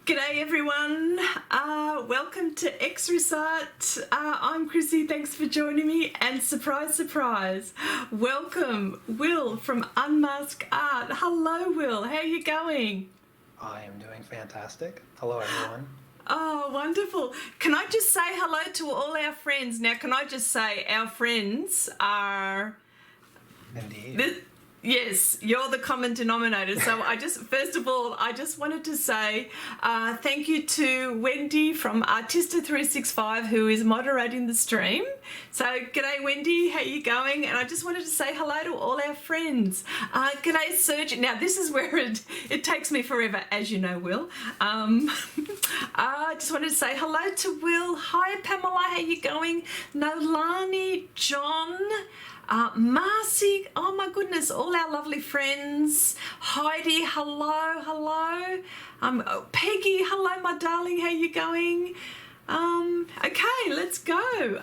G'day everyone, welcome to Xrissart. I'm Chrissy, thanks for joining me, and surprise, surprise, welcome Will from Unmask Art. Hello Will, how are you going? I am doing fantastic. Hello everyone. Oh, wonderful. Can I just say hello to all our friends? Now, can I just say our friends are... Indeed. Yes, you're the common denominator. So first of all, I just wanted to say thank you to Wendy from Artista 365 who is moderating the stream. So g'day Wendy, how you going? And I just wanted to say hello to all our friends. G'day Serge. Now this is where it takes me forever, as you know, Will. I just wanted to say hello to Will. Hi Pamela, how you going? Nolani, John, Marcy, oh my goodness, all our lovely friends. Heidi, hello, hello. Peggy, hello my darling, how you going? Okay, let's go.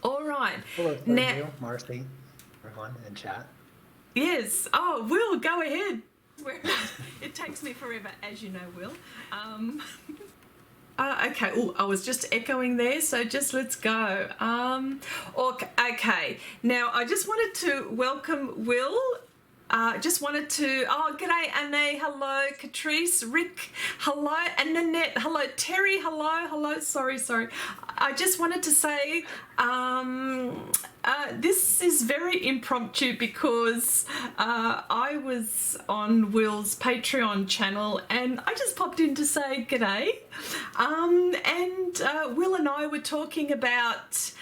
All right. Hello, now, Marcy, everyone in chat. Yes. Oh, Will, go ahead. It takes me forever, as you know, Will. Okay, oh, I was just echoing there, so just let's go. Okay, now I just wanted to welcome Will. Oh, g'day Anne, hello, Catrice, Rick, hello, and Nanette, hello, Terry, hello, sorry. I just wanted to say this is very impromptu because I was on Will's Patreon channel and I just popped in to say g'day. And Will and I were talking about,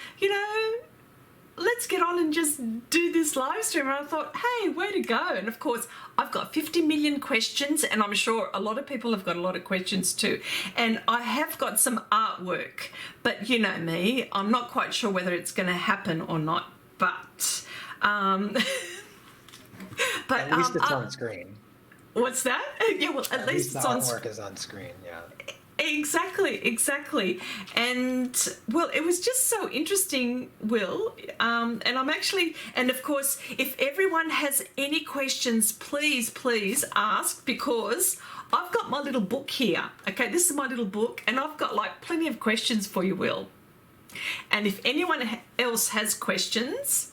let's get on and just do this live stream. And I thought, hey, way to go. And of course, I've got 50 million questions and I'm sure a lot of people have got a lot of questions too. And I have got some artwork, but you know me, I'm not quite sure whether it's going to happen or not, but... At least it's on screen. What's that? Yeah, well, at least the it's on artwork is on screen, yeah. Exactly. And well, it was just so interesting, Will. And I'm actually, and of course, if everyone has any questions, please ask, because I've got my little book here. Okay, this is my little book and I've got like plenty of questions for you, Will. And if anyone else has questions,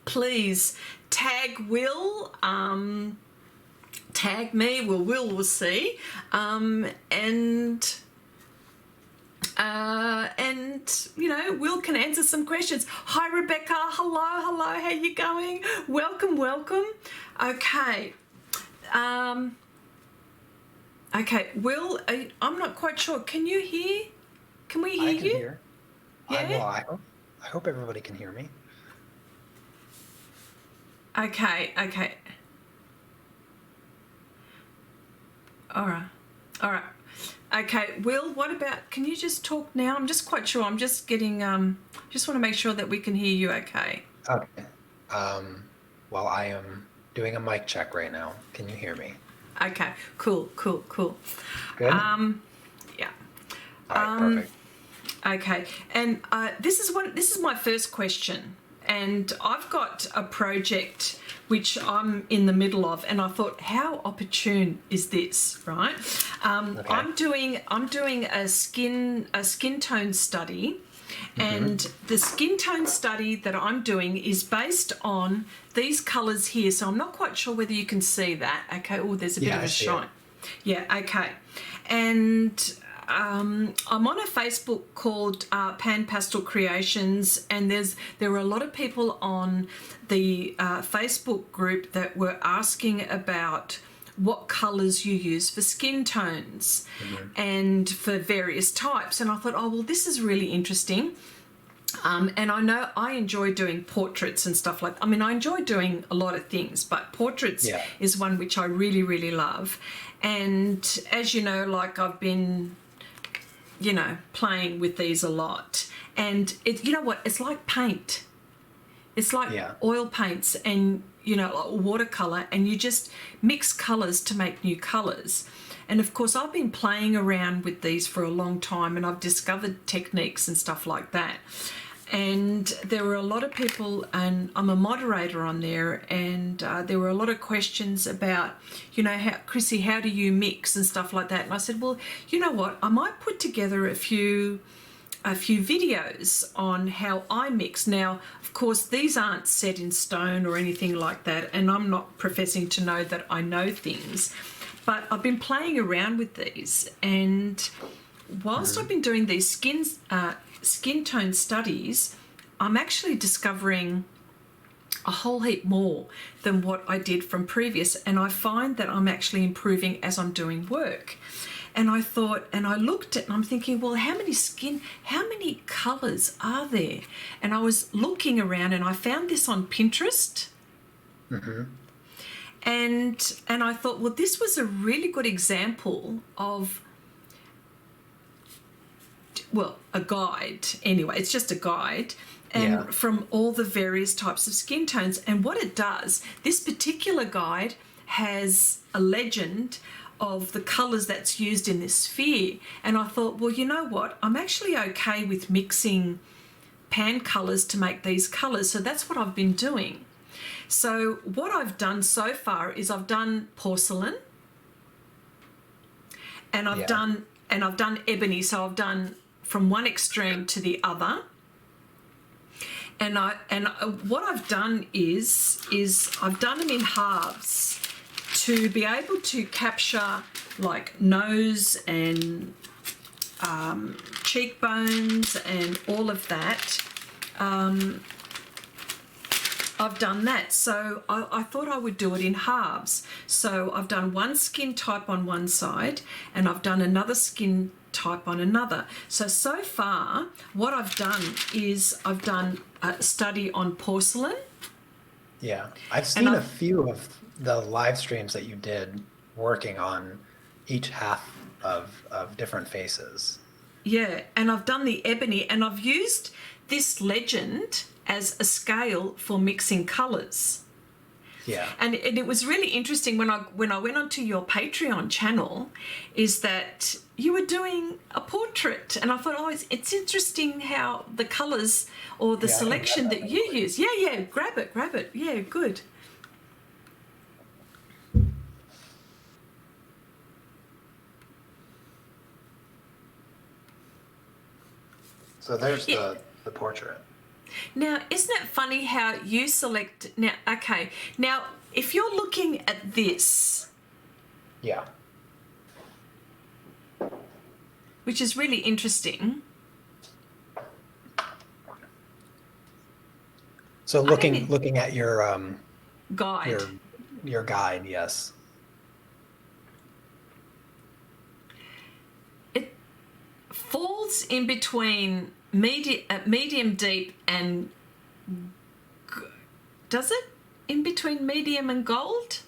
please tag Will, tag me, Will will see, and Will can answer some questions. Hi Rebecca, hello, how you going? Welcome. Okay, okay, Will, I'm not quite sure. Can you hear? Can we hear you? I can hear. Yeah. I hope everybody can hear me. Okay. All right. Okay, Will, what about, can you just talk now? I'm just quite sure. I'm just getting, just want to make sure that we can hear you okay. Okay. Well, I am doing a mic check right now. Can you hear me? Okay, cool. Good? Yeah. All right, perfect. Okay, and this is my first question. And I've got a project which I'm in the middle of, and I thought, how opportune is this, right? Okay. I'm doing a skin tone study, and the skin tone study that I'm doing is based on these colours here. So I'm not quite sure whether you can see that. Okay. Oh, there's a bit of a shine. Yeah. Okay. And I'm on a Facebook called Pan Pastel Creations, and there were a lot of people on the Facebook group that were asking about what colours you use for skin tones and for various types. And I thought, oh, well, this is really interesting. And I know I enjoy doing portraits and stuff like that. I mean, I enjoy doing a lot of things, but portraits is one which I really, really love. And as you know, like I've been... playing with these a lot, and you know what, it's like paint. It's like oil paints and like watercolor, and you just mix colors to make new colors. And of course, I've been playing around with these for a long time, and I've discovered techniques and stuff like that. and there were a lot of people, and I'm a moderator on there, and there were a lot of questions about, Chrissy, how do you mix and stuff like that. And I said, well, you know what, I might put together a few videos on how I mix. Now, of course, these aren't set in stone or anything like that, and I'm not professing to know that I know things, but I've been playing around with these, and whilst I've been doing these skin tone studies, I'm actually discovering a whole heap more than what I did from previous, and I find that I'm actually improving as I'm doing work. And I thought, and I looked at, and I'm thinking, well, how many colours are there? And I was looking around, and I found this on Pinterest. And I thought, well, this was a really good example of, well, a guide anyway. It's just a guide, and from all the various types of skin tones. And what it does, this particular guide has a legend of the colours that's used in this sphere. And I thought, well, you know what, I'm actually okay with mixing pan colours to make these colours. So that's what I've been doing. So what I've done so far is I've done porcelain, and I've done ebony. So I've done from one extreme to the other. And what I've done is I've done them in halves to be able to capture like nose and cheekbones and all of that. I've done that. So I thought I would do it in halves. So I've done one skin type on one side, and I've done another skin type on another. So far, what I've done is I've done a study on porcelain. Yeah, I've seen a few of the live streams that you did working on each half of different faces. Yeah, and I've done the ebony, and I've used this legend as a scale for mixing colours. Yeah. And it was really interesting when I went onto your Patreon channel, is that you were doing a portrait, and I thought, oh, it's interesting how the colours or the selection that you use. Yeah, grab it. Yeah, good. So there's the portrait. Now, isn't it funny how you select... Now, okay, now, if you're looking at this... Yeah. Which is really interesting. So looking at your guide. Your guide, yes. It falls in between medium deep and... Does it? In between medium and gold?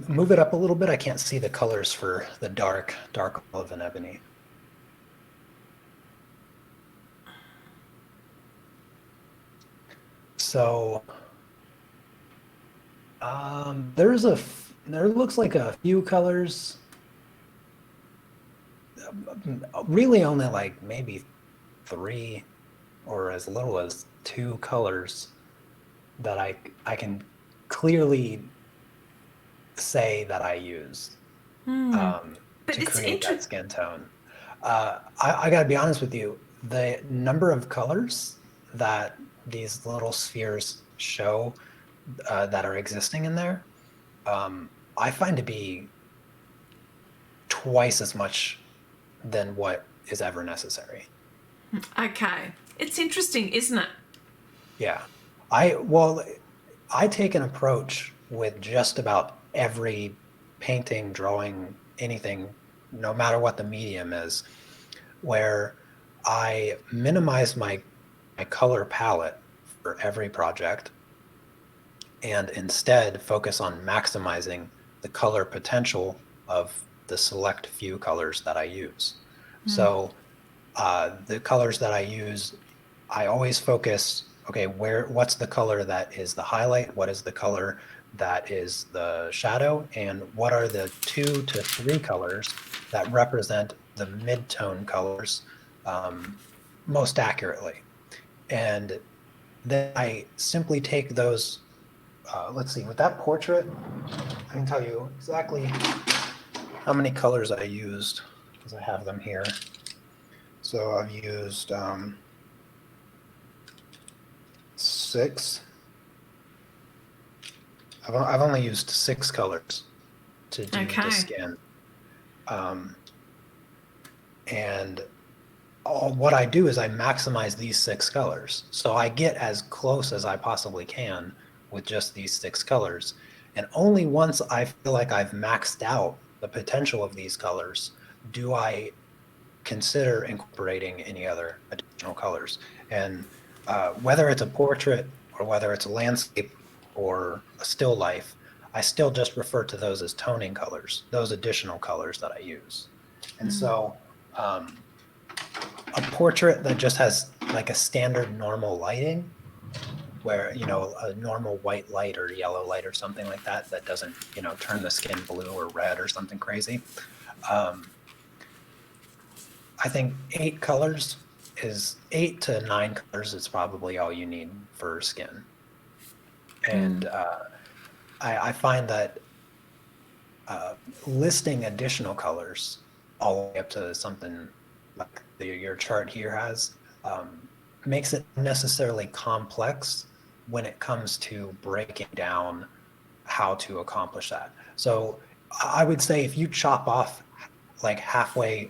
Move it up a little bit. I can't see the colors for the dark olive and ebony. So there looks like a few colors. Really only like maybe 3 or as little as 2 colors that I can clearly say that I use to create that skin tone. I gotta be honest with you, the number of colors that these little spheres show that are existing in there, I find to be twice as much than what is ever necessary. Okay. It's interesting, isn't it? Yeah. I take an approach with just about every painting, drawing, anything, no matter what the medium is, where I minimize my color palette for every project and instead focus on maximizing the color potential of the select few colors that I use. So the colors that I use, I always focus, okay, what's the color that is the highlight? What is the color that is the shadow? And what are the 2 to 3 colors that represent the mid-tone colors most accurately. And then I simply take those, let's see, with that portrait, I can tell you exactly how many colors I used, because I have them here. So I've used 6. I've only used 6 colors to do the skin. And what I do is I maximize these 6 colors. So I get as close as I possibly can with just these 6 colors. And only once I feel like I've maxed out the potential of these colors do I consider incorporating any other additional colors. And whether it's a portrait or whether it's a landscape or a still life, I still just refer to those as toning colors, those additional colors that I use. And so a portrait that just has like a standard normal lighting, where, you know, a normal white light or yellow light or something like that, that doesn't, you know, turn the skin blue or red or something crazy. I think 8 colors is 8 to 9 colors is probably all you need for skin. And I find that listing additional colors all the way up to something like your chart here has makes it necessarily complex when it comes to breaking down how to accomplish that. So I would say if you chop off like halfway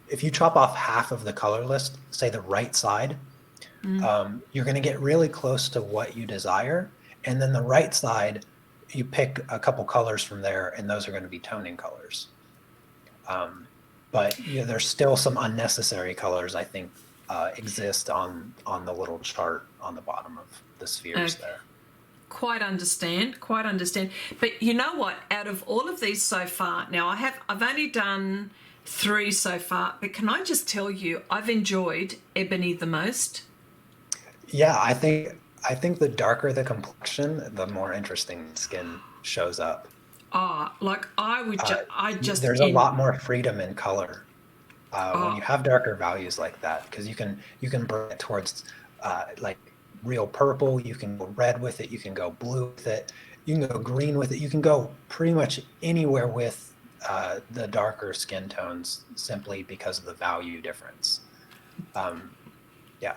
if you chop off half of the color list, say the right side, you're going to get really close to what you desire. And then the right side, you pick a couple colors from there, and those are going to be toning colors. But you know, there's still some unnecessary colors, I think, exist on the little chart on the bottom of the spheres there. Quite understand. But you know what? Out of all of these so far, now I've only done 3 so far, but can I just tell you, I've enjoyed ebony the most. Yeah, I think the darker the complexion, the more interesting skin shows up. Like there's a lot more freedom in color when you have darker values like that, because you can bring it towards like real purple. You can go red with it. You can go blue with it. You can go green with it. You can go pretty much anywhere with the darker skin tones, simply because of the value difference. Yeah.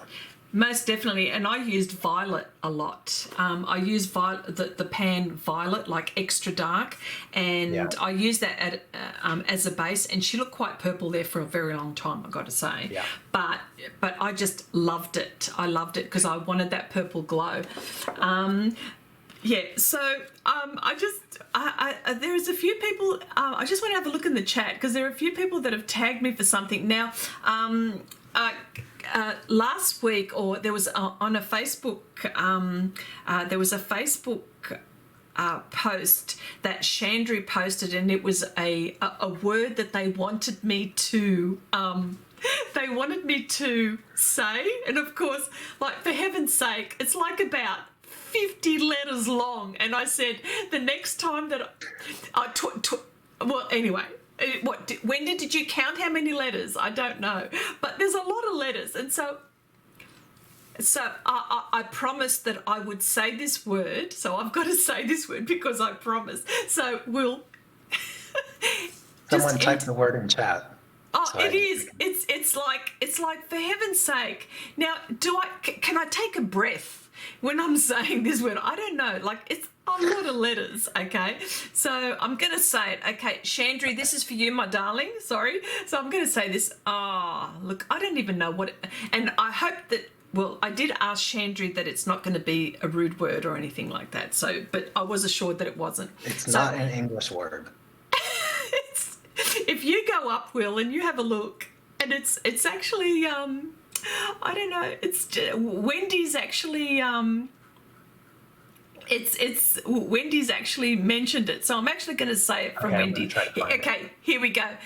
Most definitely, and I used violet a lot. I used the pan violet, like extra dark, and I used that as a base, and she looked quite purple there for a very long time, I've got to say. Yeah. But I just loved it. I loved it because I wanted that purple glow. So there's a few people, I just want to have a look in the chat, because there are a few people that have tagged me for something. Now, last week, or there was on a Facebook, post that Chandri posted, and it was a word that they wanted me to say, and of course, like, for heaven's sake, it's like about 50 letters long, and I said the next time that well, anyway. Wendy, did you count how many letters? I don't know, but there's a lot of letters, and so I promised that I would say this word. So I've got to say this word because I promised. So we'll. Someone type the word in chat. Oh, it is. It's like, for heaven's sake. Now, can I take a breath when I'm saying this word? I don't know. Like, it's a lot of letters, okay? So I'm going to say it. Okay, Chandri, this is for you, my darling. Sorry. So I'm going to say this. Look, I don't even know what and I hope that, well, I did ask Chandri that it's not going to be a rude word or anything like that. So, but I was assured that it wasn't. It's not an English word. If you go up, Will, and you have a look, and it's actually, I don't know, it's Wendy's actually, it's Wendy's actually mentioned it, so I'm actually going to say it from Wendy. Okay, here we go.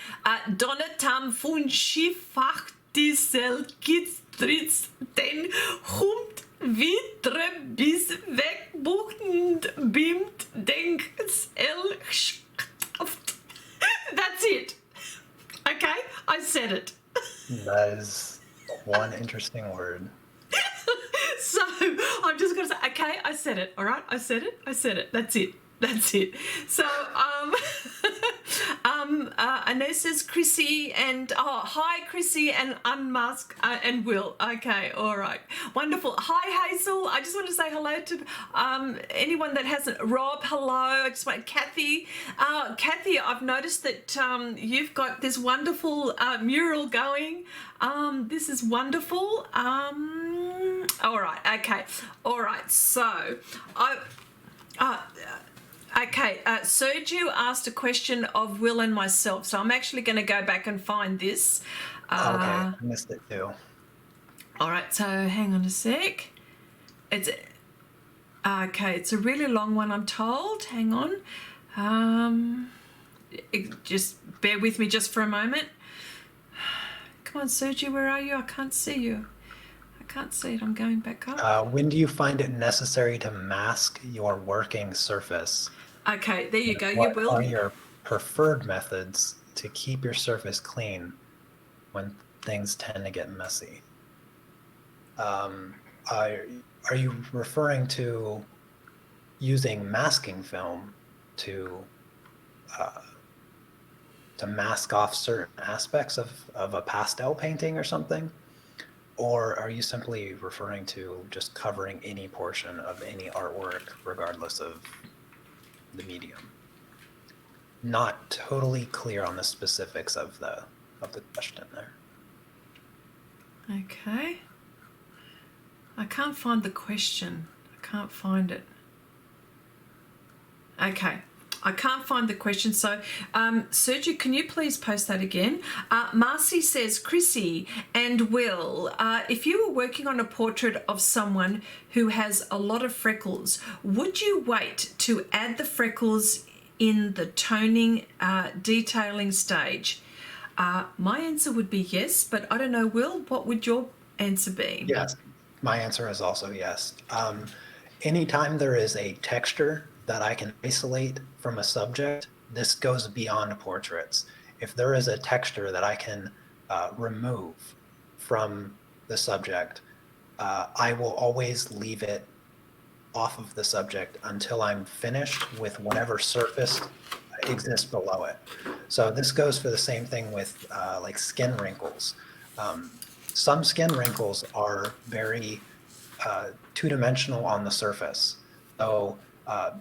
Donna tam fun schifach diesel kitstrits den hund vitre bis wegbuchtend bimt denks el. That's it. Okay, I said it. That interesting word. So I'm just going to say, okay, I said it. All right, I said it. That's it. So, Ines says Chrissy and hi Chrissy and Unmask and Will. Okay, all right, wonderful. Hi Hazel. I just want to say hello to anyone that hasn't. Rob, hello. I just want Kathy. Kathy, I've noticed that you've got this wonderful mural going. This is wonderful. All right, okay, all right. So okay, Sergio asked a question of Will and myself, so I'm actually going to go back and find this. Okay, I missed it too. All right, so hang on a sec. It's okay. It's a really long one, I'm told. Hang on. Just bear with me just for a moment. Come on, Sergio, where are you? I can't see you. I can't see it. I'm going back up. When do you find it necessary to mask your working surface? Okay, there you go. What You will. are your preferred methods to keep your surface clean when things tend to get messy? Are you referring to using masking film to mask off certain aspects of a pastel painting or something? Or are you simply referring to just covering any portion of any artwork regardless of the medium? Not totally clear on the specifics of the question there. Okay. I can't find the question. I can't find it. Okay. I can't find the question. So, Sergio, can you please post that again? Marcy says, Chrissy and Will, if you were working on a portrait of someone who has a lot of freckles, would you wait to add the freckles in the toning, detailing stage? My answer would be yes, but I don't know, Will, what would your answer be? Yes, my answer is also yes. Anytime there is a texture that I can isolate from a subject, this goes beyond portraits. If there is a texture that I can remove from the subject, I will always leave it off of the subject until I'm finished with whatever surface exists below it. So this goes for the same thing with like skin wrinkles. Some skin wrinkles are very two-dimensional on the surface. So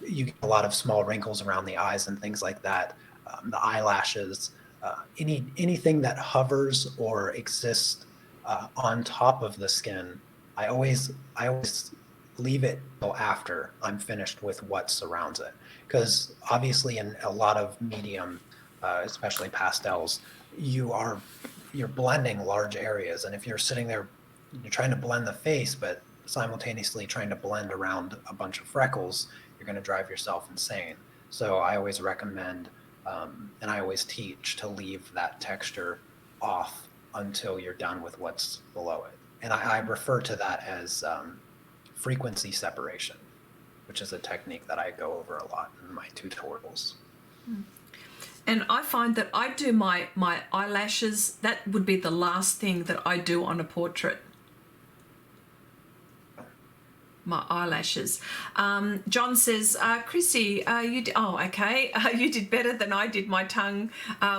you get a lot of small wrinkles around the eyes and things like that, the eyelashes, anything that hovers or exists on top of the skin. I always leave it till after I'm finished with what surrounds it, because obviously in a lot of medium, especially pastels, you're blending large areas, and if you're sitting there, you're trying to blend the face, but simultaneously trying to blend around a bunch of freckles, you're going to drive yourself insane. So I always recommend, and I always teach, to leave that texture off until you're done with what's below it. And I refer to that as frequency separation, which is a technique that I go over a lot in my tutorials. And I find that I do my eyelashes, that would be the last thing that I do on a portrait. My eyelashes. John says, Chrissy, you did, oh, okay. You did better than I did. My tongue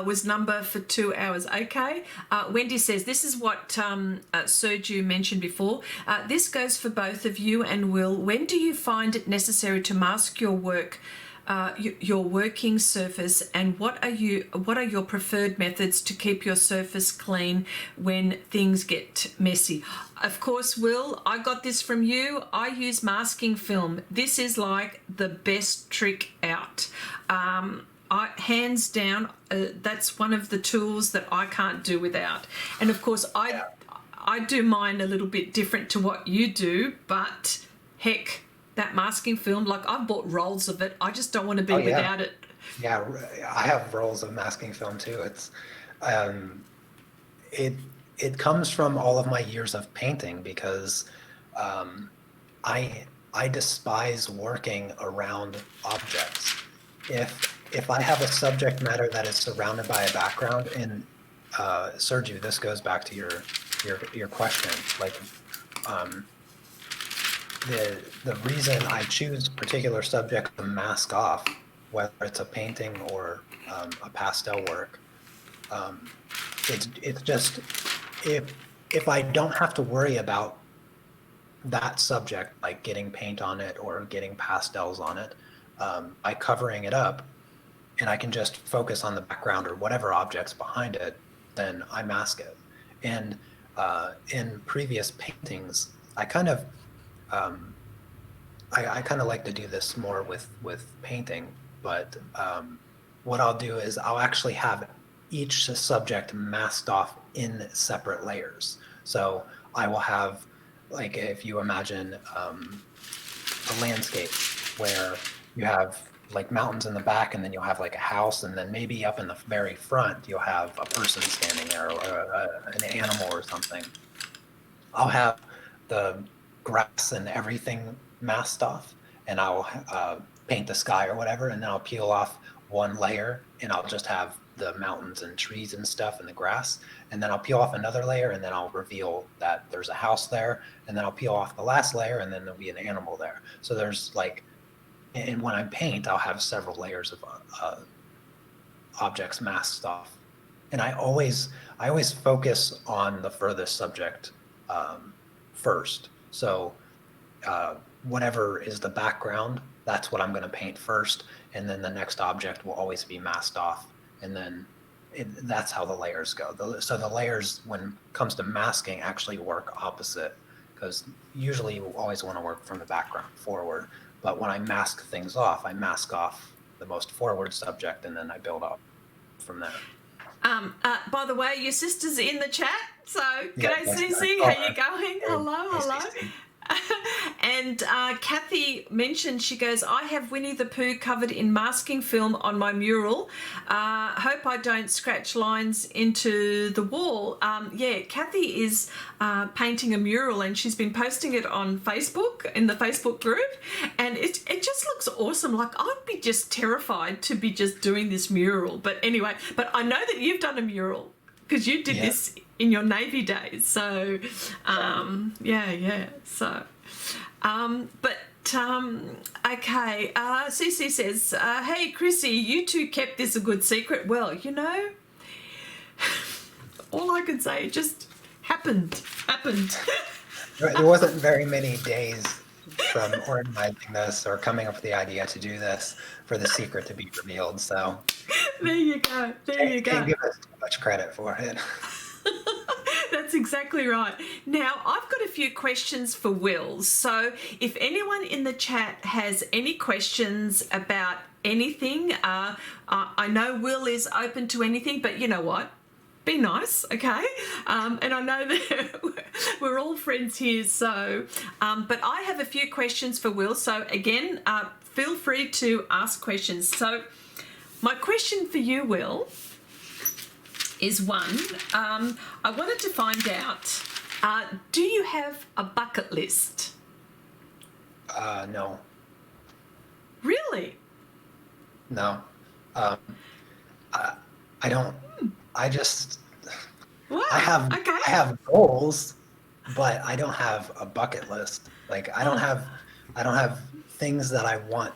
was number for 2 hours. Okay. Wendy says, this is what Sergio mentioned before. This goes for both of you and Will. When do you find it necessary to mask your work, your working surface, and what are your preferred methods to keep your surface clean when things get messy? Of course, Will, I got this from you. I use masking film. This is like the best trick out. Hands down, that's one of the tools that I can't do without. And of course, I do mine a little bit different to what you do, but heck, that masking film, like I've bought rolls of it. I just don't want to be without it. Yeah, I have rolls of masking film too. It's it comes from all of my years of painting, because I despise working around objects. If I have a subject matter that is surrounded by a background, and Sergio, this goes back to your your question. Like, the reason I choose particular subjects to mask off, whether it's a painting or a pastel work, it's just if I don't have to worry about that subject, like getting paint on it or getting pastels on it, by covering it up, and I can just focus on the background or whatever objects behind it, then I mask it. And in previous paintings, I kind of I kind of like to do this more with painting, but what I'll do is I'll actually have each subject masked off in separate layers. So I will have, like, if you imagine a landscape where you have like mountains in the back, and then you'll have like a house, and then maybe up in the very front you'll have a person standing there, or an animal or something. I'll have the grass and everything masked off, and I'll paint the sky or whatever, and then I'll peel off one layer, and I'll just have the mountains and trees and stuff and the grass, and then I'll peel off another layer, and then I'll reveal that there's a house there, and then I'll peel off the last layer, and then there'll be an animal there. So there's like, and when I paint, I'll have several layers of objects masked off, and I always focus on the furthest subject first. So whatever is the background, that's what I'm going to paint first, and then the next object will always be masked off, and then that's how the layers go. So the layers, when it comes to masking, actually work opposite, because usually you always want to work from the background forward, but when I mask things off, I mask off the most forward subject, and then I build up from there. By the way, your sister's in the chat, so g'day, Yeah, Susie. How you going? Hello. Hey, And Kathy mentioned, she goes, I have Winnie the Pooh covered in masking film on my mural. Hope I don't scratch lines into the wall. Yeah, Kathy is painting a mural, and she's been posting it on Facebook, in the Facebook group, and it just looks awesome. Like, I'd be just terrified to be just doing this mural. But anyway, but I know that you've done a mural because you did this in your Navy days. So, yeah. So, okay. Cece says, hey, Chrissy, you two kept this a good secret. Well, you know, all I can say, it just happened. There wasn't very many days from organizing this or coming up with the idea to do this for the secret to be revealed. So there you go. Can't give us too much credit for it. That's exactly right. Now, I've got a few questions for Will. So if anyone in the chat has any questions about anything, I know Will is open to anything, but you know what? Be nice, okay? And I know that we're all friends here, so, but I have a few questions for Will. So again, feel free to ask questions. So my question for you, Will, is one, I wanted to find out, do you have a bucket list? No. Really? No. I don't. I just. Wow. I have goals, but I don't have a bucket list. Like, I don't have things that I want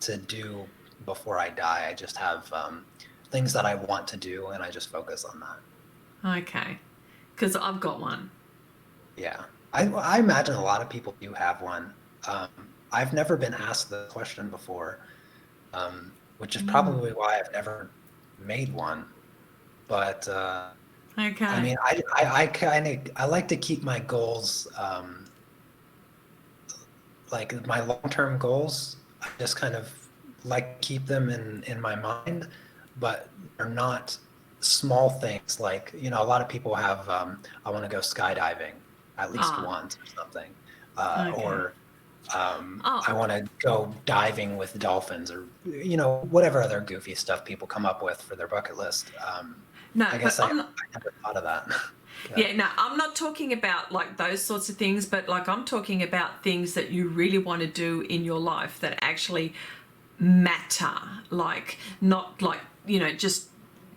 to do before I die. I just have things that I want to do, and I just focus on that. Okay, because I've got one. Yeah, I imagine a lot of people do have one. I've never been asked the question before, which is probably why I've never made one. But okay. I mean, I like to keep my goals, like my long-term goals. I just kind of like keep them in my mind, but they're not small things. Like, you know, a lot of people have, I want to go skydiving at least once or something, or I want to go diving with dolphins, or, you know, whatever other goofy stuff people come up with for their bucket list. No, I guess I never thought of that. Yeah, no, I'm not talking about like those sorts of things, but like I'm talking about things that you really want to do in your life that actually matter, like not like, you know, just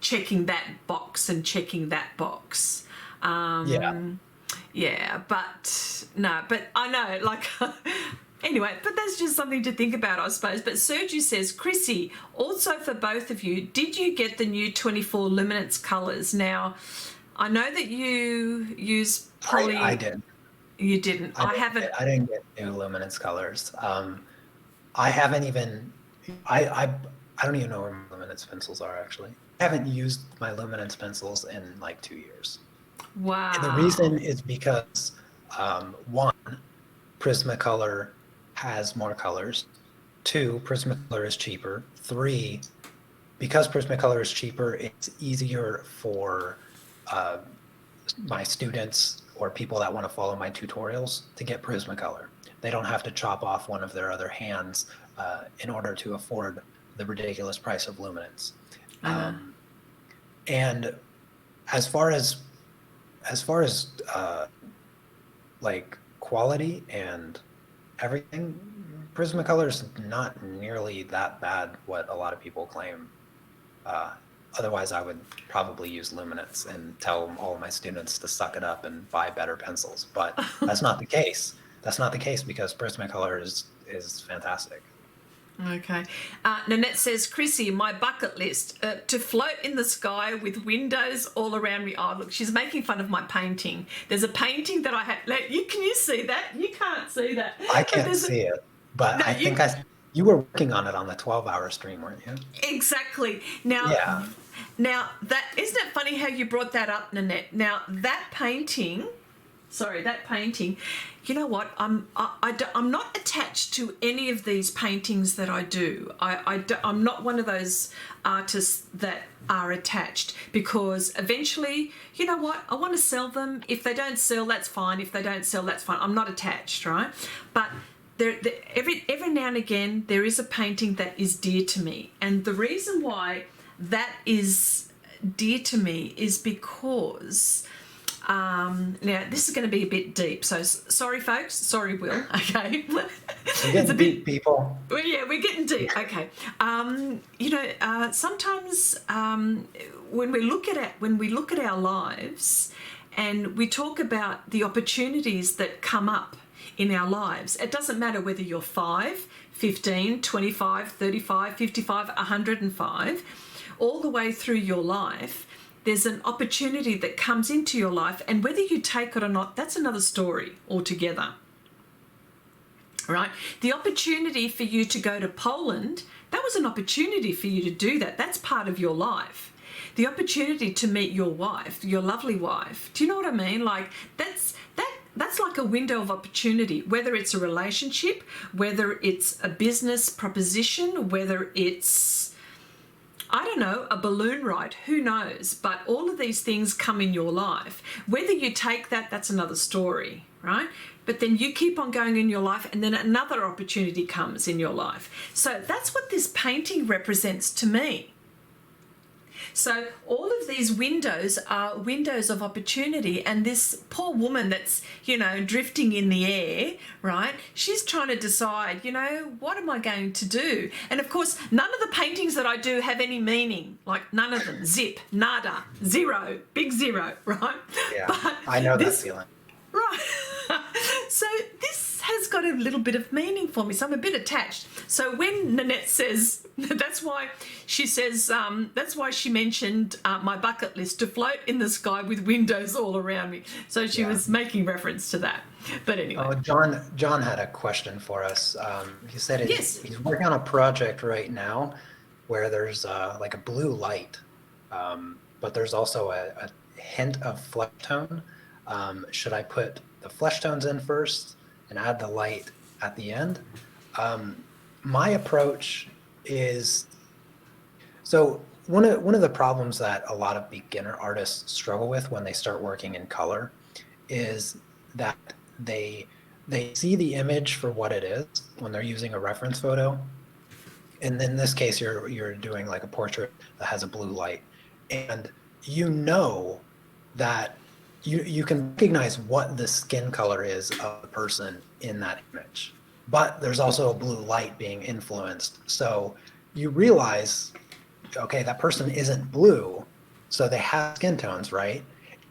checking that box and checking that box. Yeah. Yeah, but no, but I know, like, anyway, but that's just something to think about, I suppose. But Sergio says, Chrissy, also for both of you, did you get the new 24 luminance colours? Now, I know that you use poly. I did. You didn't. I haven't. I didn't get new luminance colors. I haven't even. I don't even know where my luminance pencils are actually. I haven't used my luminance pencils in like 2 years. Wow. And the reason is because one, Prismacolor has more colors. Two, Prismacolor is cheaper. Three, because Prismacolor is cheaper, it's easier for my students or people that want to follow my tutorials to get Prismacolor. They don't have to chop off one of their other hands in order to afford the ridiculous price of luminance. And as far as like quality and everything, Prismacolor is not nearly that bad what a lot of people claim. Otherwise, I would probably use luminance and tell all of my students to suck it up and buy better pencils. But that's not the case. That's not the case because Prismacolor is fantastic. Okay. Nanette says, Chrissy, my bucket list, to float in the sky with windows all around me. Oh, look, she's making fun of my painting. There's a painting that I had. Can you see that? You can't see that. I can't see it, but no, I think you were working on it on the 12-hour stream, weren't you? Exactly. Now, yeah. Now, isn't it funny how you brought that up, Nanette? Now, that painting, you know what? I'm not attached to any of these paintings that I do. I'm not one of those artists that are attached because eventually, you know what? I want to sell them. If they don't sell, that's fine. If they don't sell, that's fine. I'm not attached, right? But every now and again, there is a painting that is dear to me. And the reason why that is dear to me is because... now, this is going to be a bit deep, so sorry, folks. Sorry, Will. Okay. We're getting deep, people. Well, yeah, we're getting deep. Okay. Sometimes when we look at our lives and we talk about the opportunities that come up in our lives, it doesn't matter whether you're 5, 15, 25, 35, 55, 105, all the way through your life. There's an opportunity that comes into your life, and whether you take it or not, that's another story altogether, right? The opportunity for you to go to Poland, that was an opportunity for you to do that. That's part of your life. The opportunity to meet your wife, your lovely wife. Do you know what I mean? Like that's like a window of opportunity, whether it's a relationship, whether it's a business proposition, whether it's, I don't know, a balloon ride, who knows? But all of these things come in your life. Whether you take that, that's another story, right? But then you keep on going in your life and then another opportunity comes in your life. So that's what this painting represents to me. So all of these windows are windows of opportunity, and this poor woman that's, drifting in the air, right? She's trying to decide, what am I going to do? And of course, none of the paintings that I do have any meaning, like none of them. Zip, nada, zero, big zero, right? Yeah, but I know that feeling. Right. So this has got a little bit of meaning for me, so I'm a bit attached. So when Nanette says, that's why she mentioned my bucket list, to float in the sky with windows all around me. So she was making reference to that. But anyway. Oh, John had a question for us. He said he's working on a project right now where there's like a blue light, but there's also a hint of flesh tone. Should I put the flesh tones in first and add the light at the end? My approach is, so one of the problems that a lot of beginner artists struggle with when they start working in color is that they see the image for what it is when they're using a reference photo. And in this case, you're doing like a portrait that has a blue light, and that you can recognize what the skin color is of the person in that image, but there's also a blue light being influenced. So you realize, okay, that person isn't blue, so they have skin tones, right?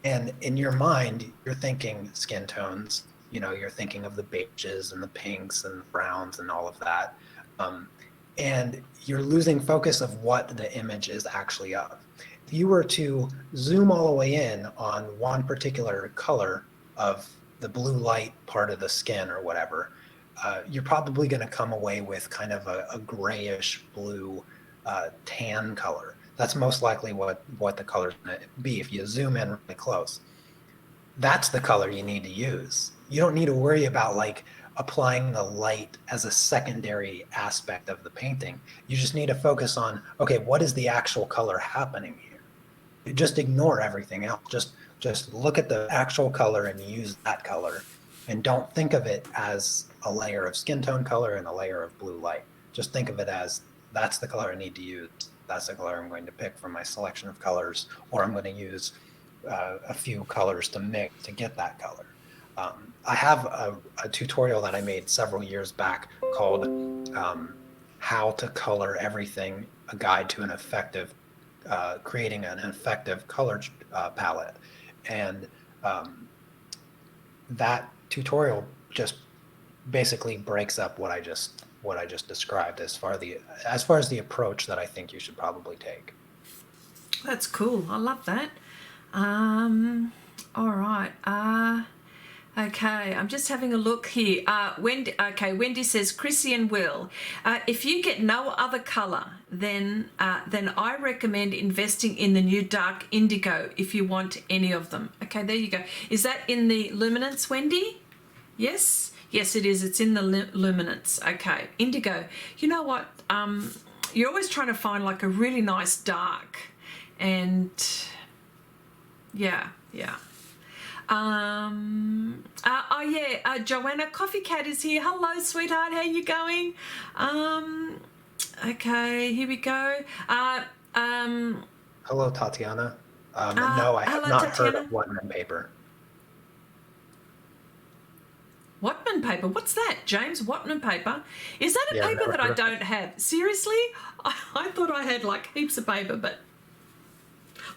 And in your mind, you're thinking skin tones, you're thinking of the beiges and the pinks and the browns and all of that. And you're losing focus of what the image is actually of. If you were to zoom all the way in on one particular color of the blue light part of the skin or whatever, you're probably going to come away with kind of a grayish blue tan color. That's most likely what the color's going to be if you zoom in really close. That's the color you need to use. You don't need to worry about like applying the light as a secondary aspect of the painting. You just need to focus on, okay, what is the actual color happening here? You just ignore everything else. Just look at the actual color and use that color. And don't think of it as a layer of skin tone color and a layer of blue light. Just think of it as, that's the color I need to use. That's the color I'm going to pick from my selection of colors, or I'm going to use a few colors to mix to get that color. I have a tutorial that I made several years back called How to Color Everything, a guide to an effective, creating an effective color palette. And that tutorial just basically breaks up what I just described as far as the approach that I think you should probably take. That's cool. I love that. All right. Okay, I'm just having a look here. Wendy says, Chrissy and Will, if you get no other colour, then I recommend investing in the new dark indigo if you want any of them. Okay, there you go. Is that in the luminance, Wendy? Yes? Yes, it is. It's in the luminance. Okay, indigo. You know what? You're always trying to find like a really nice dark, and yeah. Joanna Coffee Cat is here. Hello, sweetheart. How you going? Okay, here we go. Hello, Tatiana. No, I have not Tatiana. Heard of Whitman paper. Whatman paper? What's that, James? Whatman paper? Is that a paper that I don't have? Seriously? I thought I had like heaps of paper, but...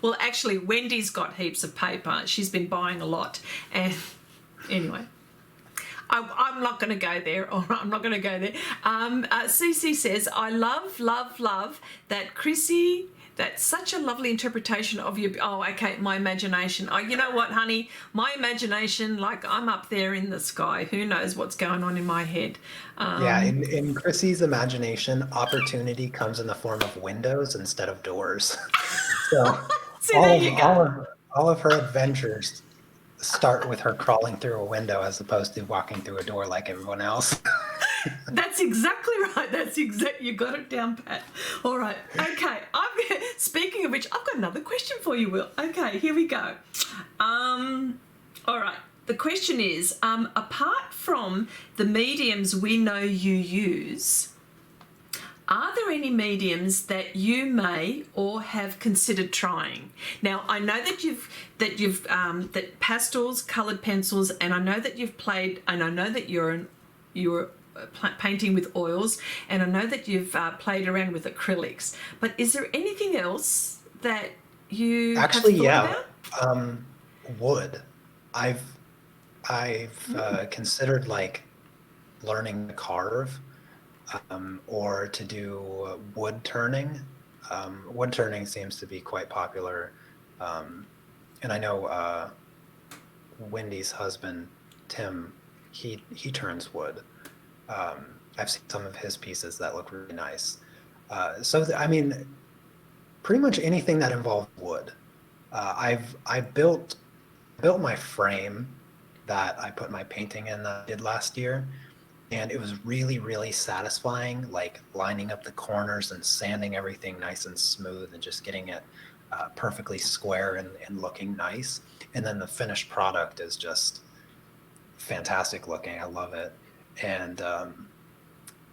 Well, actually, Wendy's got heaps of paper. She's been buying a lot. And anyway, I'm not going to go there. Or I'm not going to go there. Cece says, I love that Chrissy... That's such a lovely interpretation of your... Oh, okay, my imagination. Oh, you know what, honey? My imagination, like I'm up there in the sky. Who knows what's going on in my head? In Chrissy's imagination, opportunity comes in the form of windows instead of doors. So See, all of her adventures start with her crawling through a window as opposed to walking through a door like everyone else. That's exactly right. You got it down pat. All right. Okay. Speaking of which, I've got another question for you, Will. Okay, here we go. All right. The question is, apart from the mediums we know you use, are there any mediums that you may or have considered trying? Now, I know that pastels, coloured pencils, and I know that you've played, and I know that you're painting with oils, and I know that you've played around with acrylics. But is there anything else that you actually have thought about? Wood. I've considered like learning to carve. Or to do wood turning. Wood turning seems to be quite popular. And I know Wendy's husband, Tim, he turns wood. I've seen some of his pieces that look really nice. I mean, pretty much anything that involves wood. I built my frame that I put my painting in that I did last year. And it was really, really satisfying, like lining up the corners and sanding everything nice and smooth and just getting it perfectly square and looking nice. And then the finished product is just fantastic looking. I love it. And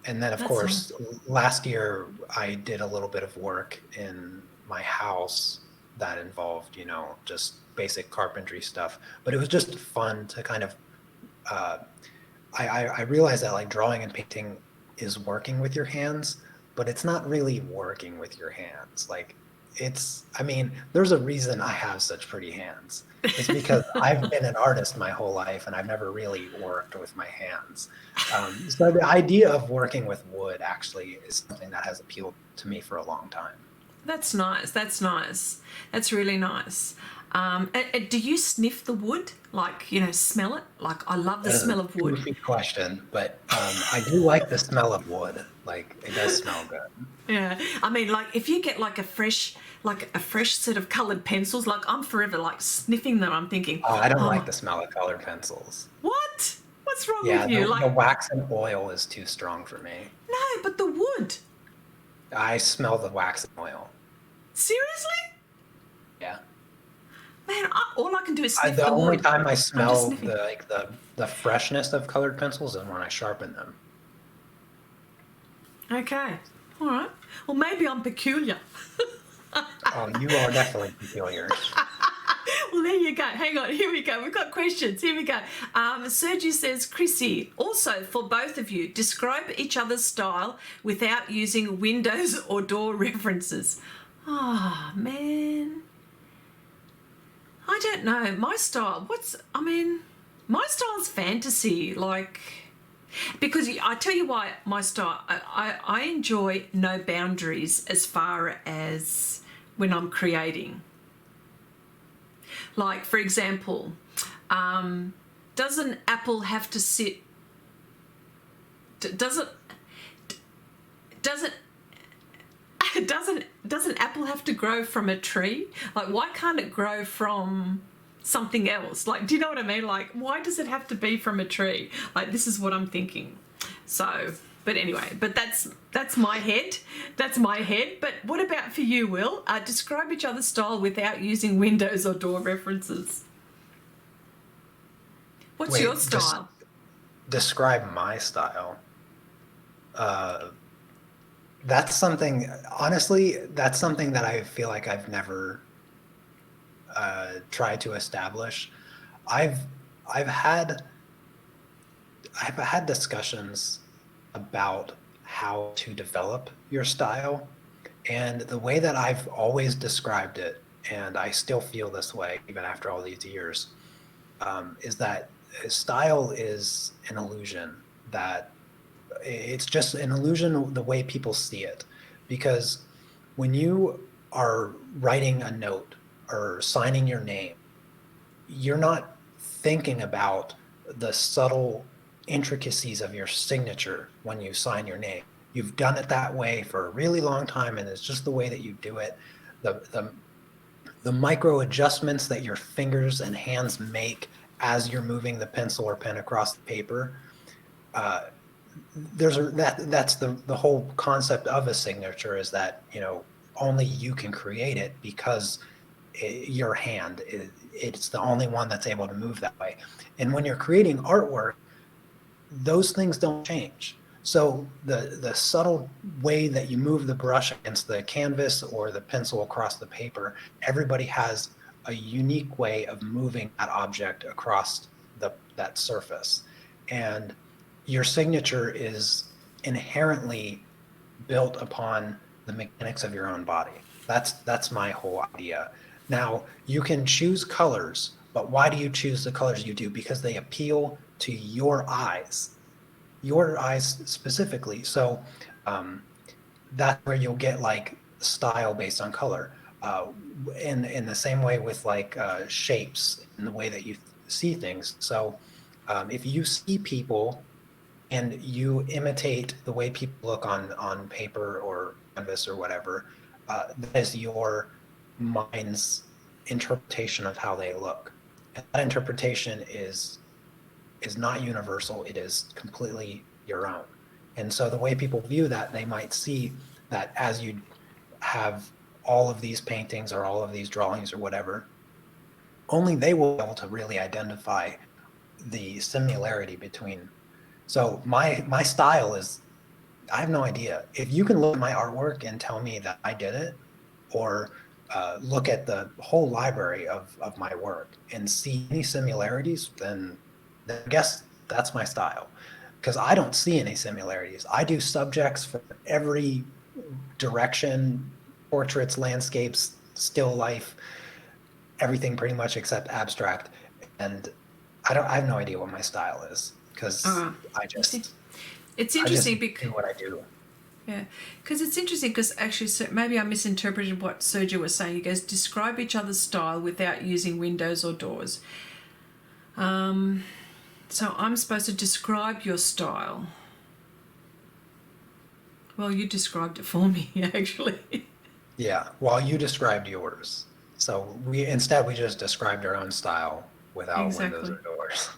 then, of course, last year I did a little bit of work in my house that involved, just basic carpentry stuff. But it was just fun to kind of... I realize that like drawing and painting is working with your hands, but it's not really working with your hands. Like I mean, there's a reason I have such pretty hands. It's because I've been an artist my whole life and I've never really worked with my hands. So the idea of working with wood actually is something that has appealed to me for a long time. That's nice. That's nice. That's really nice. And do you sniff the wood? Like, smell it? Like, I love the That is smell a of wood. goofy question, but I do like the smell of wood. Like, it does smell good. Yeah. I mean, like, if you get like a fresh set of coloured pencils, like, I'm forever like sniffing them. I'm thinking, Oh, I don't like oh, the smell of colored pencils. what? What's wrong Yeah, with you? the Like, wax and oil is too strong for me. no, but the wood. I smell the wax and oil. Seriously? Yeah. Man, all I can do is sniff The the only wood. time I I'm just smell sniffing. the freshness of colored pencils is when I sharpen them. Okay. All right. Well, maybe I'm peculiar. Oh, you are definitely peculiar. Well, there you go. Hang on. Here we go. We've got questions. Here we go. Sergi says, Chrissy, also for both of you, describe each other's style without using windows or door references. Oh, man. I don't know. My style, my style's fantasy. Like, because I tell you why my style, I enjoy no boundaries as far as when I'm creating. Like, for example, does an apple have to sit, does it, does an apple have to grow from a tree? Like, why can't it grow from something else? Like, do you know what I mean? Like, why does it have to be from a tree? Like, this is what I'm thinking. So, but anyway, but that's my head. That's my head. But what about for you, Will? Describe each other's style without using windows or door references. What's Wait, your style? describe my style. That's something, honestly, that's something that I feel like I've never tried to establish. I've I've had I've had discussions about how to develop your style, and the way that I've always described it, and I still feel this way even after all these years, is that style is an illusion. That it's just an illusion the way people see it, because when you are writing a note or signing your name, you're not thinking about the subtle intricacies of your signature when you sign your name. You've done it that way for a really long time, and it's just the way that you do it. The micro adjustments that your fingers and hands make as you're moving the pencil or pen across the paper, that's the whole concept of a signature, is that only you can create it, because your hand it's the only one that's able to move that way. And when you're creating artwork, those things don't change. So the subtle way that you move the brush against the canvas or the pencil across the paper, everybody has a unique way of moving that object across that surface. And your signature is inherently built upon the mechanics of your own body. That's my whole idea. Now, you can choose colors, but why do you choose the colors you do? Because they appeal to your eyes specifically. So that's where you'll get like style based on color. In the same way with like shapes and the way that you see things. So if you see people and you imitate the way people look on paper or canvas or whatever, that is your mind's interpretation of how they look. And that interpretation is not universal. It is completely your own. And so the way people view that, they might see that as you have all of these paintings or all of these drawings or whatever, only they will be able to really identify the similarity between. So my style is, I have no idea. If you can look at my artwork and tell me that I did it, or look at the whole library of my work and see any similarities, then I guess that's my style. Because I don't see any similarities. I do subjects for every direction, portraits, landscapes, still life, everything pretty much except abstract. And I have no idea what my style is because I You see, just it's I just interesting do what I do. yeah, because it's interesting because actually, so maybe I misinterpreted what Sergio was saying. He goes, describe each other's style without using windows or doors. So I'm supposed to describe your style. Well, you described it for me, actually. Yeah, well, you described yours. So we just described our own style without windows Exactly. or doors.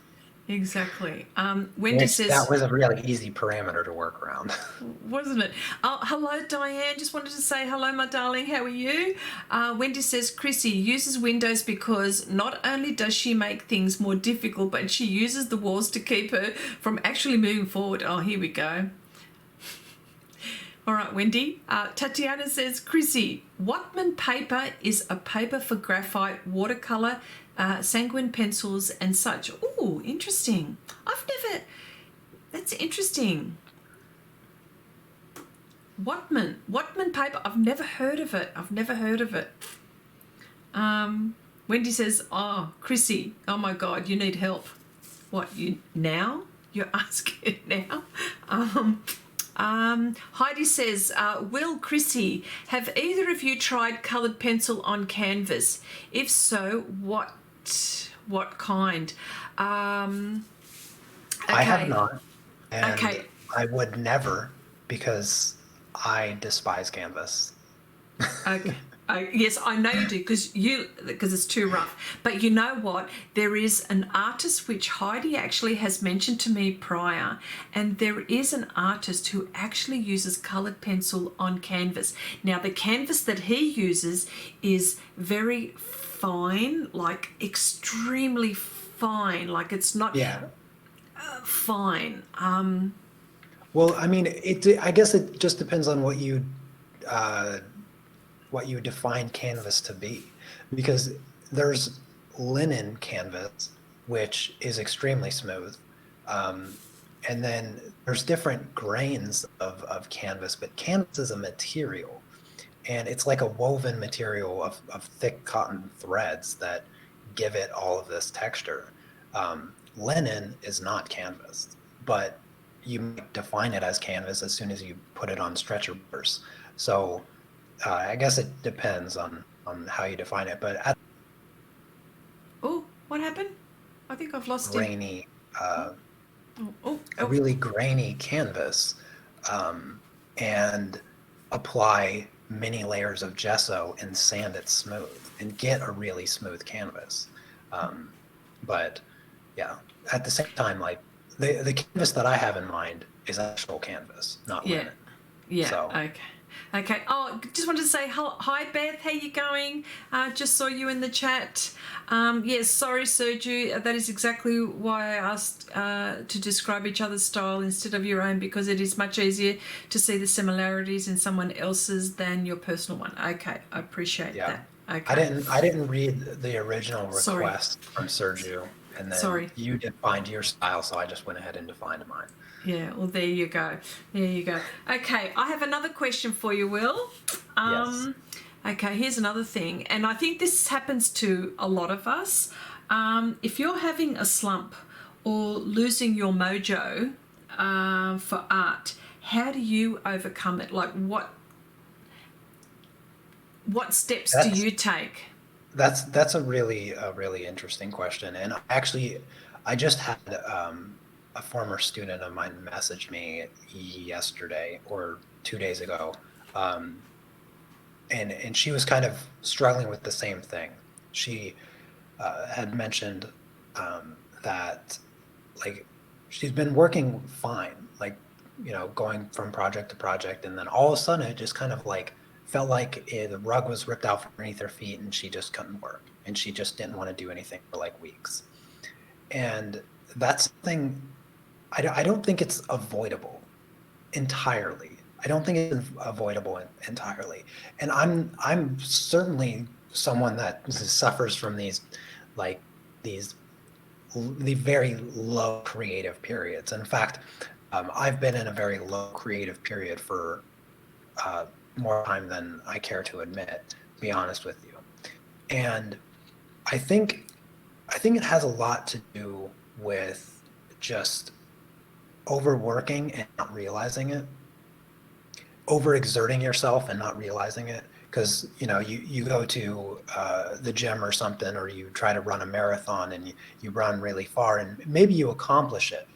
Exactly. Wendy Which that says, was a really easy parameter to work around. wasn't it? Oh, hello, Diane. Just wanted to say hello, my darling. How are you? Wendy says, Chrissy uses windows because not only does she make things more difficult, but she uses the walls to keep her from actually moving forward. Oh, here we go. All right, Wendy. Tatiana says, Chrissy, Whatman paper is a paper for graphite, watercolour, sanguine pencils and such. Oh, interesting. That's interesting. Whatman paper. I've never heard of it. Wendy says, oh, Chrissy, oh my God, you need help. What, you're asking now? Heidi says, Will, Chrissy, have either of you tried coloured pencil on canvas? If so, what kind? Okay. I have not, and Okay. I would never because I despise canvas. Okay. Yes, I know you do because it's too rough. But you know what? There is an artist which Heidi actually has mentioned to me prior, and there is an artist who actually uses coloured pencil on canvas. Now, the canvas that he uses is very fine, like extremely fine. Like it's not Yeah. fine. Well, I mean, I guess it just depends on uh, what you define canvas to be, because there's linen canvas, which is extremely smooth. Um, and then there's different grains of canvas, but canvas is a material, and it's like a woven material of thick cotton threads that give it all of this texture. Linen is not canvas, but you might define it as canvas as soon as you put it on stretcher bars. So I guess it depends on how you define it, but at Oh, what happened? I think I've lost him. grainy, a Oh. really grainy canvas, and apply many layers of gesso and sand it smooth and get a really smooth canvas. Um, but yeah, at the same time, like the canvas that I have in mind is actual canvas, not Yeah. linen. Yeah. So Okay. Oh, just wanted to say hi, Beth. How you going? Just saw you in the chat. Yes, sorry, Sergio. That is exactly why I asked to describe each other's style instead of your own, because it is much easier to see the similarities in someone else's than your personal one. Okay, I appreciate yeah, that. Okay. I didn't read the original Sorry. request from Sergio, and then Sorry. you defined your style, so I just went ahead and defined mine. Yeah, well, there you go. Okay, I have another question for you, Will. Yes. Okay, here's another thing, and I think this happens to a lot of us. If you're having a slump or losing your mojo for art, how do you overcome it? Like, what steps do That's you take? that's a really interesting question, and actually, I just had a former student of mine message me yesterday or 2 days ago, um, and she was kind of struggling with the same thing. She had mentioned that like she's been working fine, like going from project to project, and then all of a sudden it just kind of like felt like the rug was ripped out from underneath her feet, and she just couldn't work, and she just didn't want to do anything for like weeks. And that's something I don't think it's avoidable entirely. I don't think it's avoidable entirely. And I'm certainly someone that suffers from like these the very low creative periods. In fact, I've been in a very low creative period for more time than I care to admit, to be honest with you. And I think it has a lot to do with just overworking and not realizing it, overexerting yourself and not realizing it. Because you go to the gym or something, or you try to run a marathon and you run really far and maybe you accomplish it,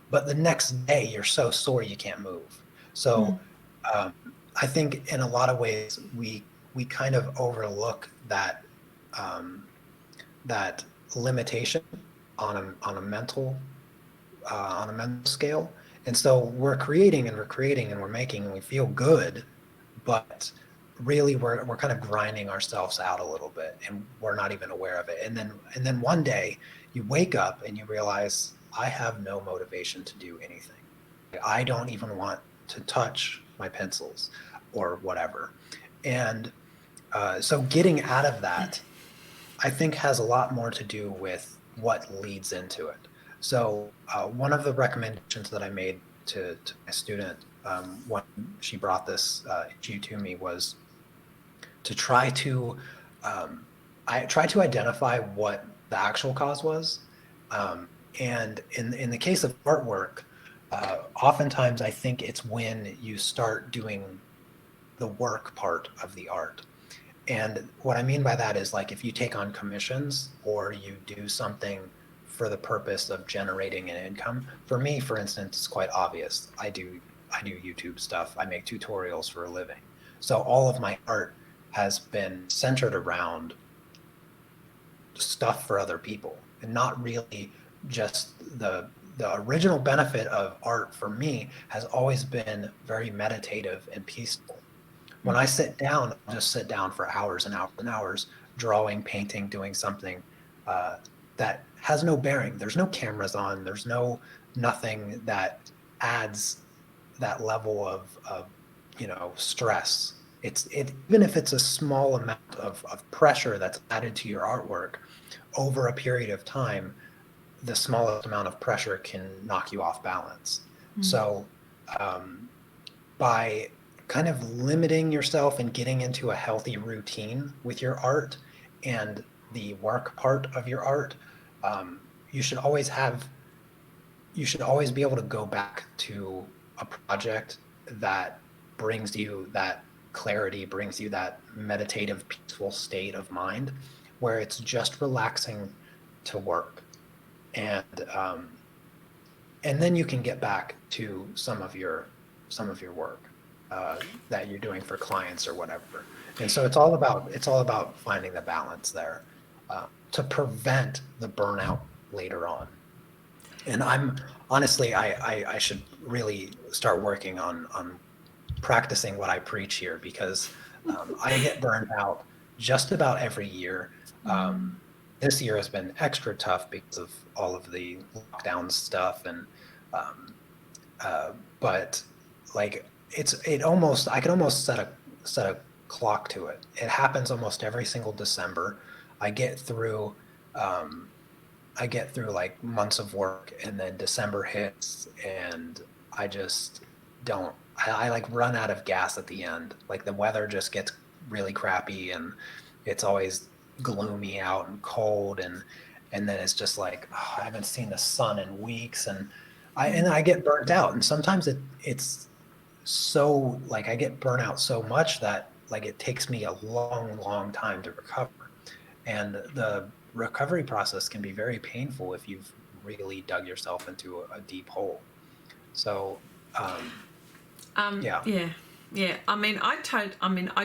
but the next day you're so sore you can't move. So I think in a lot of ways we kind of overlook that that limitation on a mental scale, and so we're creating and we're making and we feel good, but really we're kind of grinding ourselves out a little bit and we're not even aware of it. And then one day you wake up and you realize, I have no motivation to do anything. I don't even want to touch my pencils or whatever. And so getting out of that, I think, has a lot more to do with what leads into it. So one of the recommendations that I made to my student when she brought this issue to me was to try to identify what the actual cause was. And in the case of artwork, oftentimes I think it's when you start doing the work part of the art. And what I mean by that is, like, if you take on commissions or you do something for the purpose of generating an income. For me, for instance, it's quite obvious. I do YouTube stuff. I make tutorials for a living. So all of my art has been centered around stuff for other people, and not really just the original benefit of art for me has always been very meditative and peaceful. When I sit down, I'll just sit down for hours and hours and hours, drawing, painting, doing something that has no bearing. There's no cameras on. There's nothing that adds that level of stress. Even if it's a small amount of pressure that's added to your artwork over a period of time, the smallest amount of pressure can knock you off balance. So by kind of limiting yourself and getting into a healthy routine with your art and the work part of your art, you should always be able to go back to a project that brings you that clarity, brings you that meditative, peaceful state of mind where it's just relaxing to work. And then you can get back to some of your work that you're doing for clients or whatever. And so it's all about finding the balance there to prevent the burnout later on. And I'm honestly, I should really start working on practicing what I preach here, because I get burned out just about every year. This year has been extra tough because of all of the lockdown stuff, and but like I could almost set a clock to it. It happens almost every single December. I get through like months of work, and then December hits and I just don't, I like run out of gas at the end. Like the weather just gets really crappy and it's always gloomy out and cold, and then it's just like, oh, I haven't seen the sun in weeks, and I get burnt out. And sometimes it's so, like, I get burnt out so much that like it takes me a long time to recover. And the recovery process can be very painful if you've really dug yourself into a deep hole. So yeah. I mean, I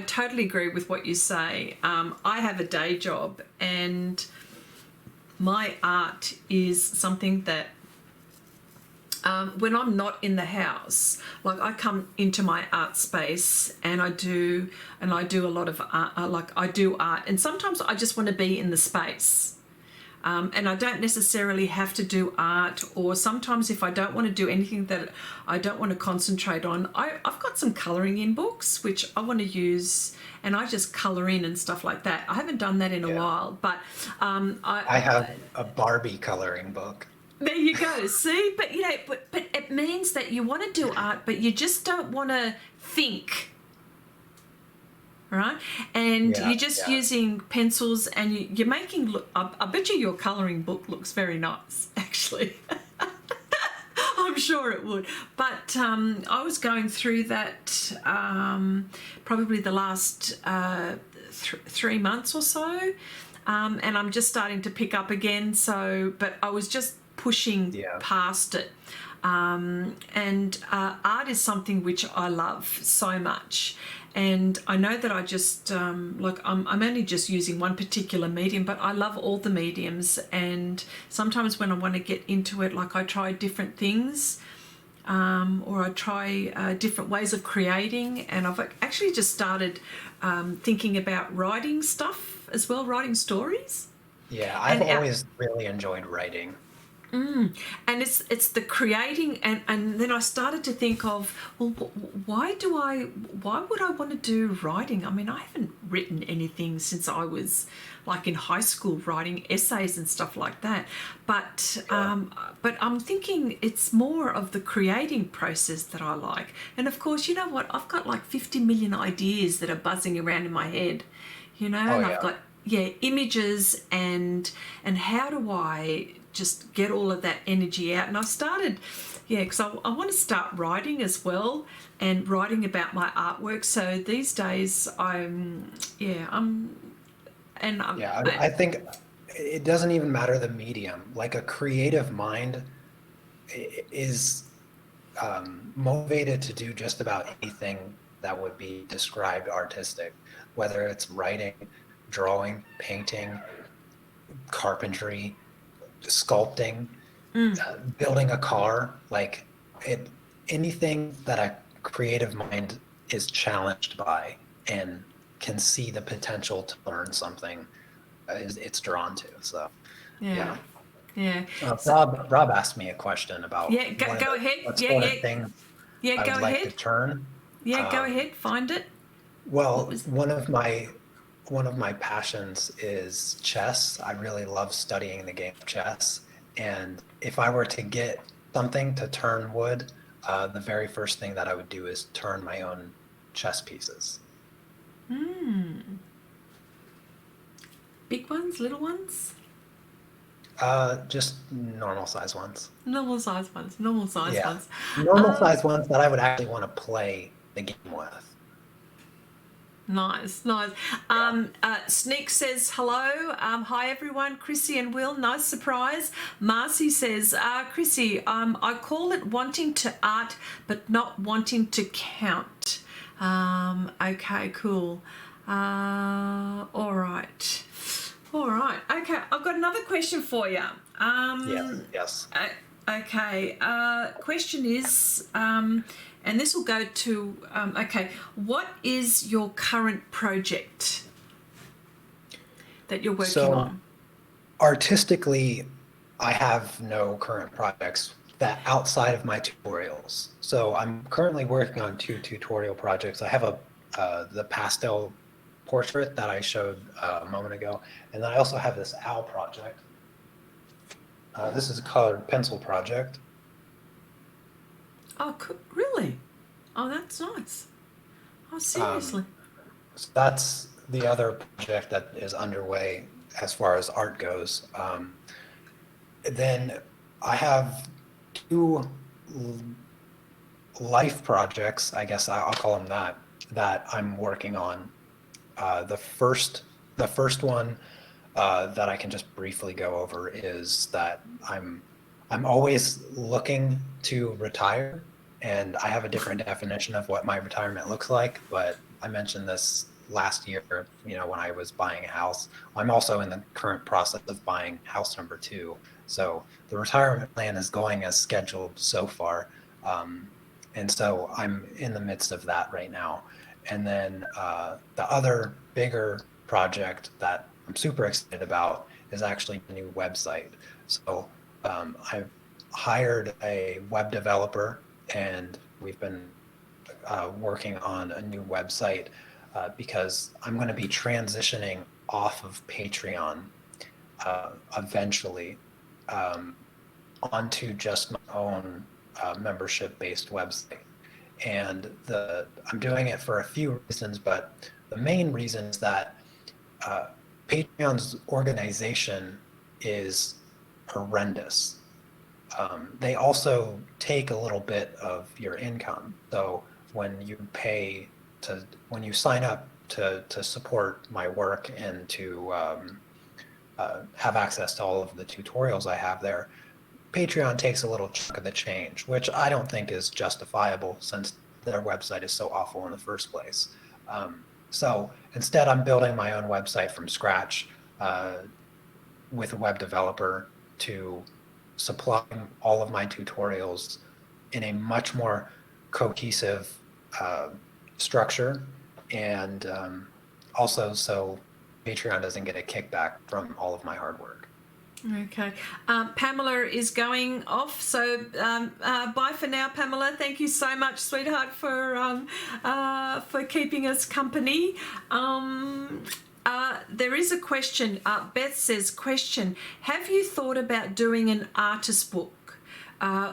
totally agree with what you say. I have a day job, and my art is something that when I'm not in the house, like I come into my art space and I do a lot of art, like I do art, and sometimes I just want to be in the space. And I don't necessarily have to do art, or sometimes if I don't want to do anything that I don't want to concentrate on, I've got some colouring in books which I want to use, and I just colour in and stuff like that. I haven't done that in a while, but I have a Barbie colouring book. There you go. See, but but it means that you want to do art, but you just don't want to think right? And Yeah, you're just yeah. using pencils, and you're making look. I bet you your colouring book looks very nice, actually. I'm sure it would. But I was going through that probably the last 3 months or so, and I'm just starting to pick up again. So, but I was just pushing Yeah. past it. And art is something which I love so much. And I know that I just like I'm only just using one particular medium, but I love all the mediums. And sometimes when I want to get into it, like I try different things, or I try different ways of creating. And I've actually just started thinking about writing stuff as well, writing stories. Yeah, I've And always really enjoyed writing. and it's the creating, and then I started to think of, well, why would I want to do writing? I mean, I haven't written anything since I was like in high school, writing essays and stuff like that, but Yeah. but I'm thinking it's more of the creating process that I like. And of course, you know what, I've got like 50 million ideas that are buzzing around in my head, Oh and I've yeah. got, yeah, images, and how do I just get all of that energy out? And I started, yeah, because I want to start writing as well, and writing about my artwork. So these days Yeah, I think it doesn't even matter the medium. Like a creative mind is motivated to do just about anything that would be described artistic, whether it's writing, drawing, painting, carpentry, sculpting, building a car, like it, anything that a creative mind is challenged by and can see the potential to learn something, it's drawn to. So, yeah, yeah. yeah. So Rob asked me a question about yeah, go ahead. what Yeah, sort yeah, of things yeah. I would Go like to ahead. turn. Yeah, go Um, ahead. Find it. What well, was? one of my passions is chess. I really love studying the game of chess. And if I were to get something to turn wood, the very first thing that I would do is turn my own chess pieces. Big ones, little ones, Just normal size ones. normal size ones, normal size Yeah. ones. Normal Um, size ones that I would actually want to play the game with. Nice, nice. Yeah. Sneak says hello. Hi everyone, Chrissy and Will. Nice surprise. Marcy says, Chrissy, I call it wanting to art, but not wanting to count. Okay, cool. All right. All right. Okay, I've got another question for you. Yes. Yes. Okay. Question is, and this will go to, okay, what is your current project that you're working So on? artistically, I have no current projects that outside of my tutorials. So I'm currently working on two tutorial projects. I have the pastel portrait that I showed a moment ago, and then I also have this owl project. This is a colored pencil project. Oh, really? Oh, that's nice. Oh, Um, seriously? so that's the other project that is underway as far as art goes. Then I have two life projects, I guess I'll call them that, that I'm working on. The first one that I can just briefly go over is that I'm always looking to retire, and I have a different definition of what my retirement looks like. But I mentioned this last year, when I was buying a house. I'm also in the current process of buying house number two. So the retirement plan is going as scheduled so far. And so I'm in the midst of that right now. And then the other bigger project that I'm super excited about is actually a new website. So I've hired a web developer, and we've been working on a new website because I'm going to be transitioning off of Patreon eventually um, onto just my own membership-based website. And I'm doing it for a few reasons, but the main reason is that Patreon's organization is horrendous. They also take a little bit of your income. So when you sign up to support my work and to have access to all of the tutorials I have there, Patreon takes a little chunk of the change, which I don't think is justifiable since their website is so awful in the first place. So instead, I'm building my own website from scratch with a web developer to supply all of my tutorials in a much more cohesive structure, and also so Patreon doesn't get a kickback from all of my hard work. Okay. Pamela is going off, so bye for now, Pamela. Thank you so much, sweetheart, for keeping us company. There is a question. Beth says, question, have you thought about doing an artist book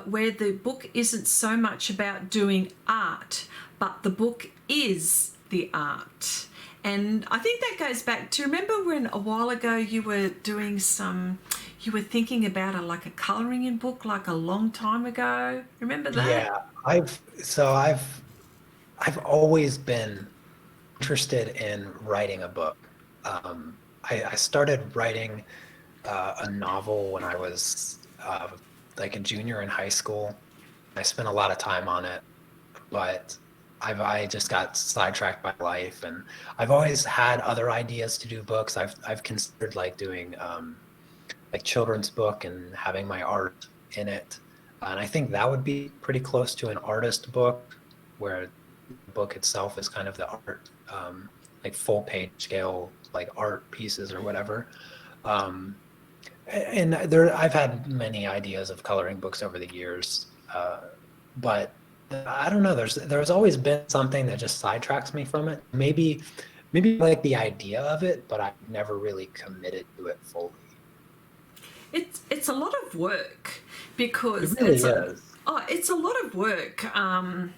where the book isn't so much about doing art, but the book is the art? And I think that goes back to, remember when a while ago you were thinking about a colouring in book like a long time ago? Remember that? Yeah, I've always been interested in writing a book. I started writing a novel when I was like a junior in high school. I spent a lot of time on it, but I just got sidetracked by life, and I've always had other ideas to do books. I've considered like doing like children's book and having my art in it, and I think that would be pretty close to an artist book, where the book itself is kind of the art, like full page scale, like art pieces or whatever. And I've had many ideas of coloring books over the years, but I don't know. There's always been something that just sidetracks me from it. Maybe I like the idea of it, but I've never really committed to it fully. It's a lot of work, because it really is. It's a lot of work, and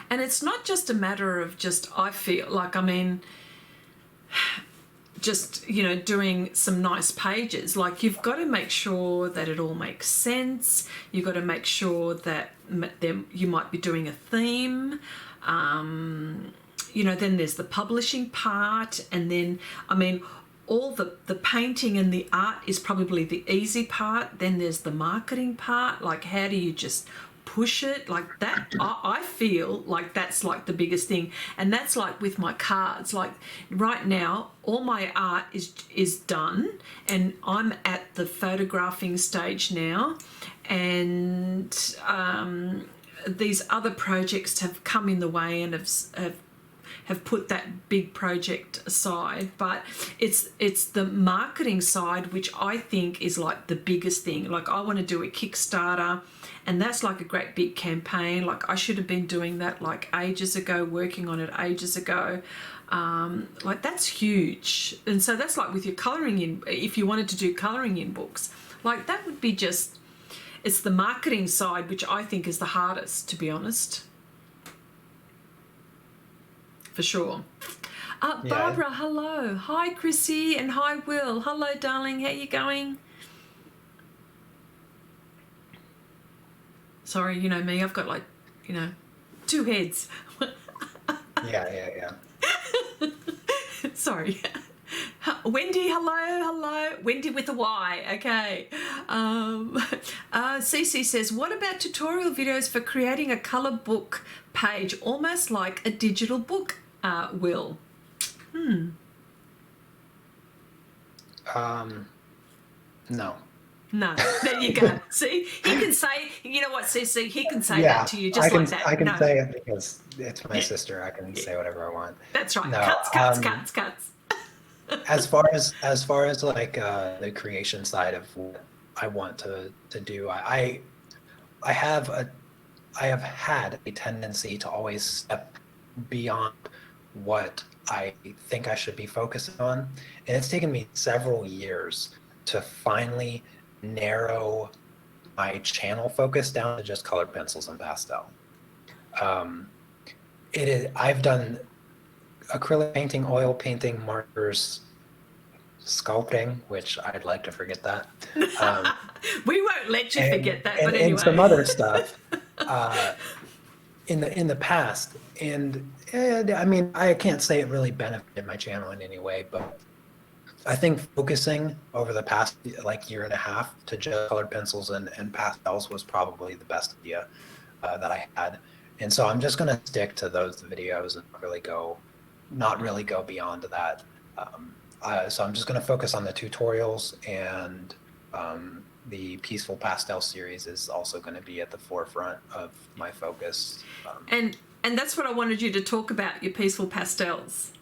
it's not just a matter of I feel like, I mean, just doing some nice pages. Like, you've got to make sure that it all makes sense. You've got to make sure that you might be doing a theme. Then there's the publishing part, and then, I mean, all the painting and the art is probably the easy part. Then there's the marketing part. Like, how do you just push it like that? I feel like that's like the biggest thing. And that's like with my cards. Like, right now, all my art is done, and I'm at the photographing stage now, and these other projects have come in the way and have put that big project aside. But it's the marketing side which I think is like the biggest thing. Like, I want to do a Kickstarter, and that's like a great big campaign. Like, I should have been doing that like ages ago, working on it ages ago. Like, that's huge. And so that's like with your colouring in, if you wanted to do colouring in books, like that would be just, it's the marketing side which I think is the hardest, to be honest. For sure. Barbara, hello. Hi, Chrissy, and hi, Will. Hello, darling. How you going? Sorry, you know me. I've got like, two heads. Yeah. Sorry. Wendy, hello. Wendy with a Y. Okay. Cece says, what about tutorial videos for creating a colour book page, almost like a digital book, Will? No. There you go. See, he can say, you know what, Cece, he can say that to you just like that. I can say it because it's my sister. I can say whatever I want. That's right. No, Cuts. as far as like the creation side of what I want to do, I have had a tendency to always step beyond what I think I should be focusing on, and it's taken me several years to finally narrow my channel focus down to just colored pencils and pastel. It is. I've done acrylic painting, oil painting, markers, sculpting, which I'd like to forget that. We won't let you and forget that, and, but and some anyway. other stuff in the past. I mean, I can't say it really benefited my channel in any way, but I think focusing over the past like year and a half to just colored pencils and pastels was probably the best idea that I had. And so I'm just going to stick to those videos and not really go beyond that. So I'm just going to focus on the tutorials, and the Peaceful Pastel series is also going to be at the forefront of my focus. And that's what I wanted you to talk about, your peaceful pastels.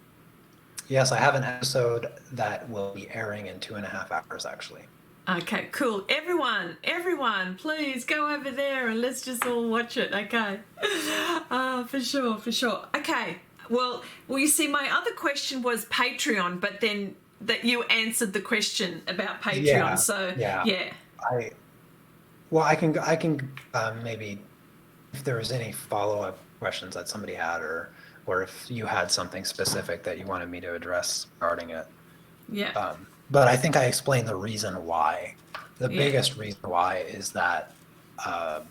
Yes, I have an episode that will be airing in 2.5 hours, actually. Okay, cool. Everyone, please go over there and let's just all watch it. Okay. For sure. Okay. Well, you see, my other question was Patreon, but then that you answered the question about Patreon. Yeah, So yeah. I can maybe, if there was any follow-up questions that somebody had, or if you had something specific that you wanted me to address regarding it. Yeah. But I think I explained the reason why. The biggest reason why is that I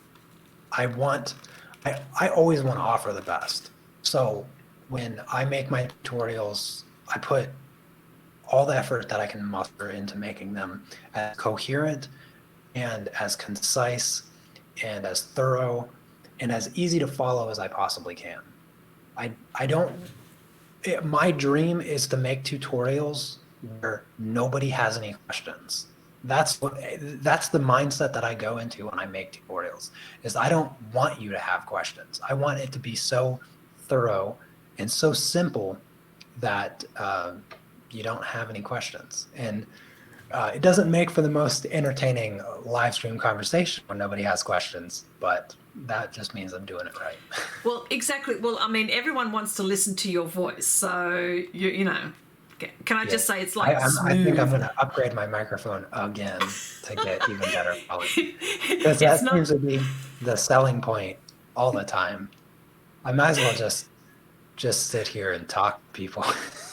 always want to offer the best. So when I make my tutorials, I put all the effort that I can muster into making them as coherent and as concise and as thorough and as easy to follow as I possibly can. My dream is to make tutorials where nobody has any questions. That's the mindset that I go into when I make tutorials, is I don't want you to have questions. I want it to be so thorough and so simple that you don't have any questions. And it doesn't make for the most entertaining live stream conversation when nobody has questions, but that just means I'm doing it right. Well, exactly. Well, I mean, everyone wants to listen to your voice, so you know. Can I just say it's like smooth? I think I'm going to upgrade my microphone again to get even better quality, because that seems to be the selling point all the time. I might as well just sit here and talk to people.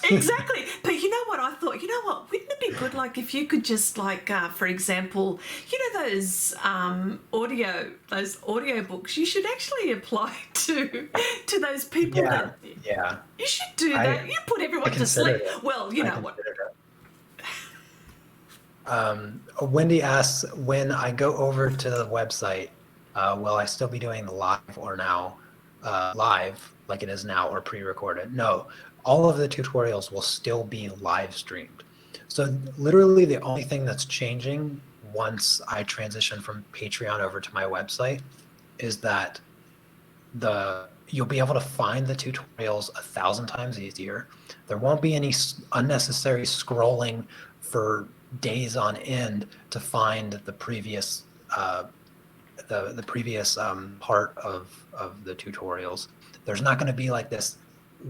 Exactly. But you know what I thought? You know what? Wouldn't it be good, like, if you could just, like, for example, you know those audio books? You should actually apply to those people. Yeah. You should do that. You put everyone to sleep. Well, you know what? Wendy asks, when I go over to the website, will I still be doing the live or now live like it is now, or pre-recorded? No, all of the tutorials will still be live streamed. So literally the only thing that's changing once I transition from Patreon over to my website is that you'll be able to find the tutorials 1,000 times easier. There won't be any unnecessary scrolling for days on end to find the previous the previous part of the tutorials. There's not going to be like this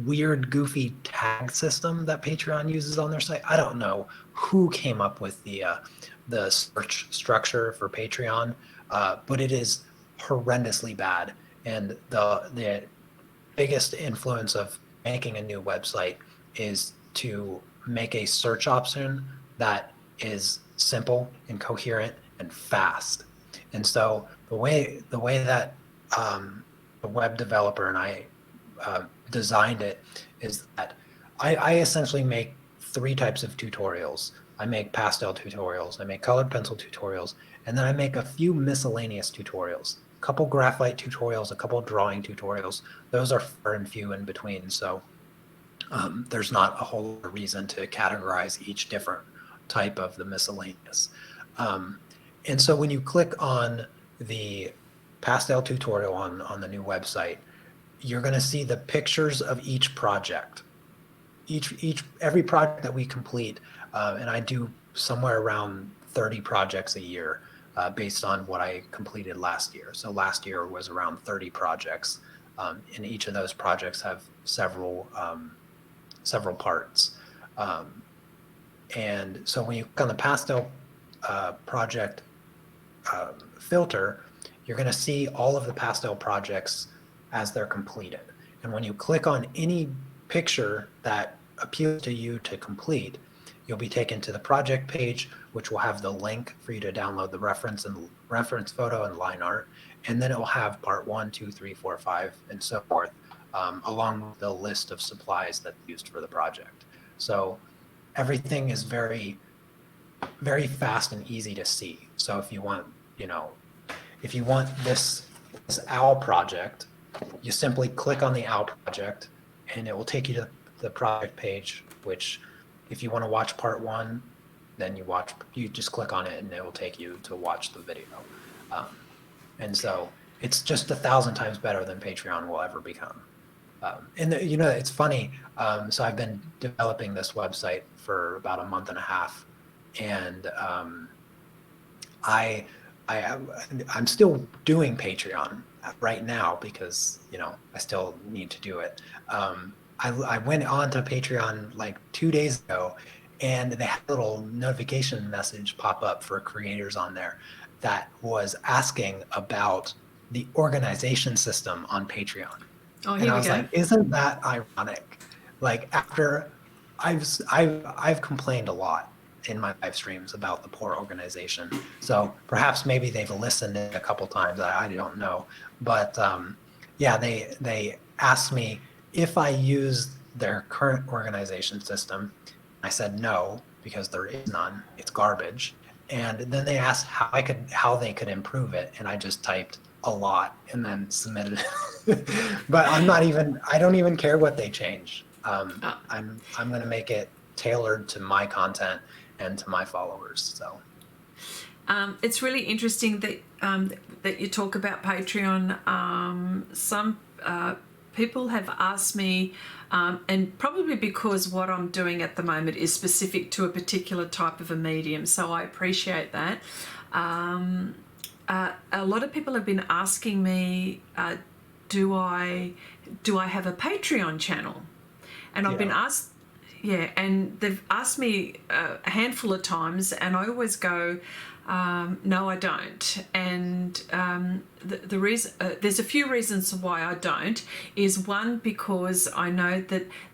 weird, goofy tag system that Patreon uses on their site. I don't know who came up with the search structure for Patreon, but it is horrendously bad. And the biggest influence of making a new website is to make a search option that is simple and coherent and fast. And so the way that the web developer and I designed it is that I essentially make 3 types of tutorials. I make pastel tutorials, I make colored pencil tutorials, and then I make a few miscellaneous tutorials. A couple graphite tutorials, a couple drawing tutorials. Those are far and few in between, so there's not a whole lot of reason to categorize each different type of the miscellaneous. And so when you click on the pastel tutorial on the new website, you're going to see the pictures of each project. Every project that we complete, and I do somewhere around 30 projects a year based on what I completed last year. So last year was around 30 projects, and each of those projects have several parts. And so when you click on the pastel project filter, you're going to see all of the pastel projects as they're completed. And when you click on any picture that appeals to you to complete, you'll be taken to the project page, which will have the link for you to download the reference photo and line art. And then it will have part 1, 2, 3, 4, 5, and so forth, along with the list of supplies that's used for the project. So everything is very, very fast and easy to see. So if you want, if you want this owl project, you simply click on the owl project and it will take you to the project page, which if you want to watch part 1, then you just click on it and it will take you to watch the video. And so it's just 1,000 times better than Patreon will ever become. And it's funny. So I've been developing this website for about a month and a half, and I'm still doing Patreon right now because I still need to do it. I went on to Patreon like 2 days ago, and they had a little notification message pop up for creators on there that was asking about the organization system on Patreon. Oh, and I was like, isn't that ironic? Like, after I've complained a lot in my live streams about the poor organization. So perhaps maybe they've listened a couple times. I don't know. But yeah, they asked me if I used their current organization system. I said no, because there is none. It's garbage. And then they asked how they could improve it, and I just typed a lot and then submitted it. But I don't even care what they change. I'm going to make it tailored to my content and to my followers. So it's really interesting that you talk about Patreon. Some people have asked me, and probably because what I'm doing at the moment is specific to a particular type of a medium, so I appreciate that. A lot of people have been asking me, do I have a Patreon channel? And I've been asked, and they've asked me a handful of times, and I always go, no, I don't. And the reason, there's a few reasons why I don't. Is one, because I know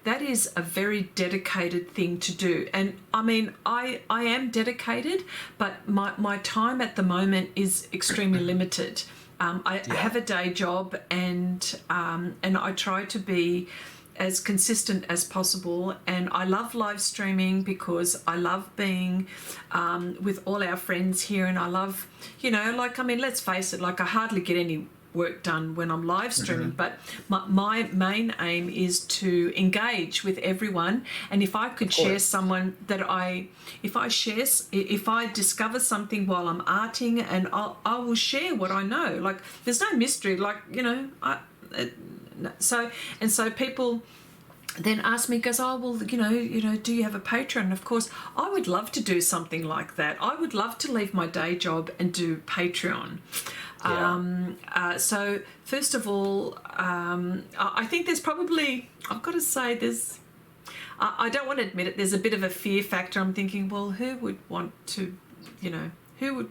that is a very dedicated thing to do. And I mean, I am dedicated, but my time at the moment is extremely limited. I have a day job, and I try to be as consistent as possible, and I love live streaming because I love being with all our friends here, and I love, let's face it, I hardly get any work done when I'm live streaming, but my main aim is to engage with everyone. And if I could share someone that if I discover something while I'm arting, and I will share what I know. There's no mystery, so people then ask me, goes, oh, well, do you have a Patreon? And of course, I would love to do something like that. I would love to leave my day job and do Patreon. Yeah. So first of all, I think there's probably, I've got to say, I don't want to admit it, there's a bit of a fear factor. I'm thinking, well, who would want to, who would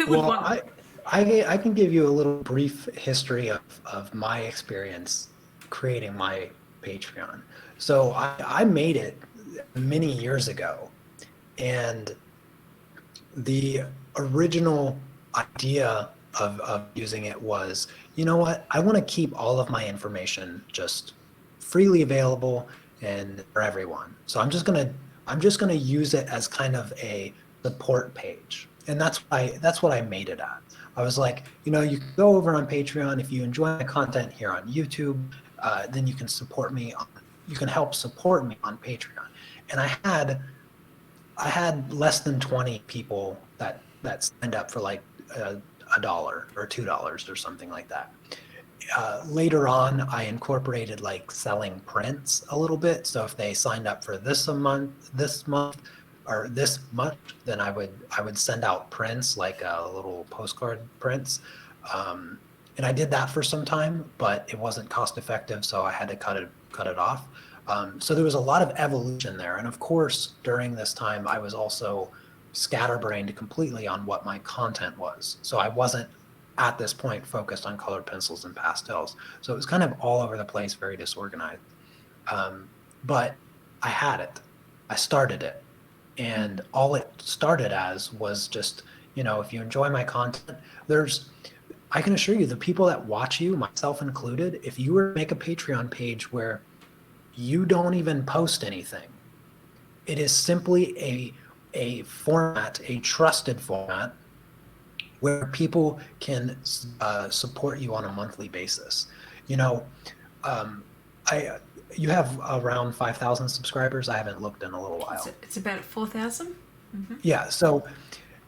want... I can give you a little brief history of my experience creating my Patreon. So I made it many years ago, and the original idea of using it was, you know what, I want to keep all of my information just freely available and for everyone. So I'm just gonna use it as kind of a support page, and that's what I made it at. I was like, you can go over on Patreon. If you enjoy my content here on YouTube, then you can support me. You can help support me on Patreon. And I had less than 20 people that signed up for like $1 or $2 or something like that. Later on, I incorporated like selling prints a little bit. So if they signed up for this month, then I would send out prints, like little postcard prints. And I did that for some time, but it wasn't cost effective, so I had to cut it off. So there was a lot of evolution there. And of course, during this time, I was also scatterbrained completely on what my content was. So I wasn't at this point focused on colored pencils and pastels. So it was kind of all over the place, very disorganized. But I had it. I started it. And all it started as was just, if you enjoy my content, I can assure you, the people that watch you, myself included, if you were to make a Patreon page where you don't even post anything, it is simply a format, a trusted format, where people can support you on a monthly basis. You have around 5,000 subscribers. I haven't looked in a little while. It's about 4,000. Mm-hmm. Yeah. So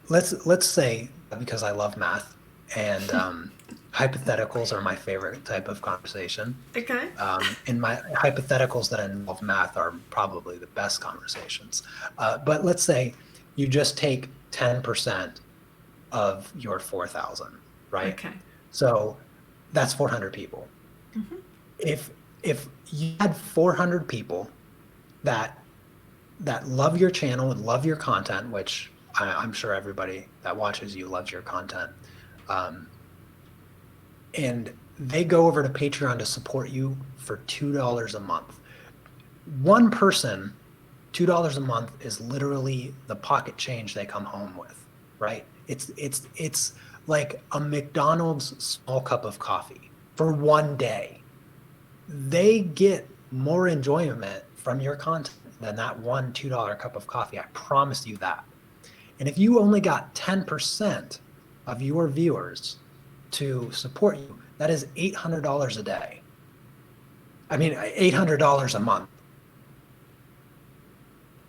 let's say, because I love math and hypotheticals are my favorite type of conversation. Okay. And my hypotheticals that involve math are probably the best conversations. But let's say you just take 10% of your 4,000, right? Okay. So that's 400 people. Mm-hmm. If you had 400 people that love your channel and love your content, which I'm sure everybody that watches you loves your content, and they go over to Patreon to support you for $2 a month. One person, $2 a month is literally the pocket change they come home with, right? It's like a McDonald's small cup of coffee for one day. They get more enjoyment from your content than that one $2 cup of coffee. I promise you that. And if you only got 10% of your viewers to support you, that is $800 a day. I mean, $800 a month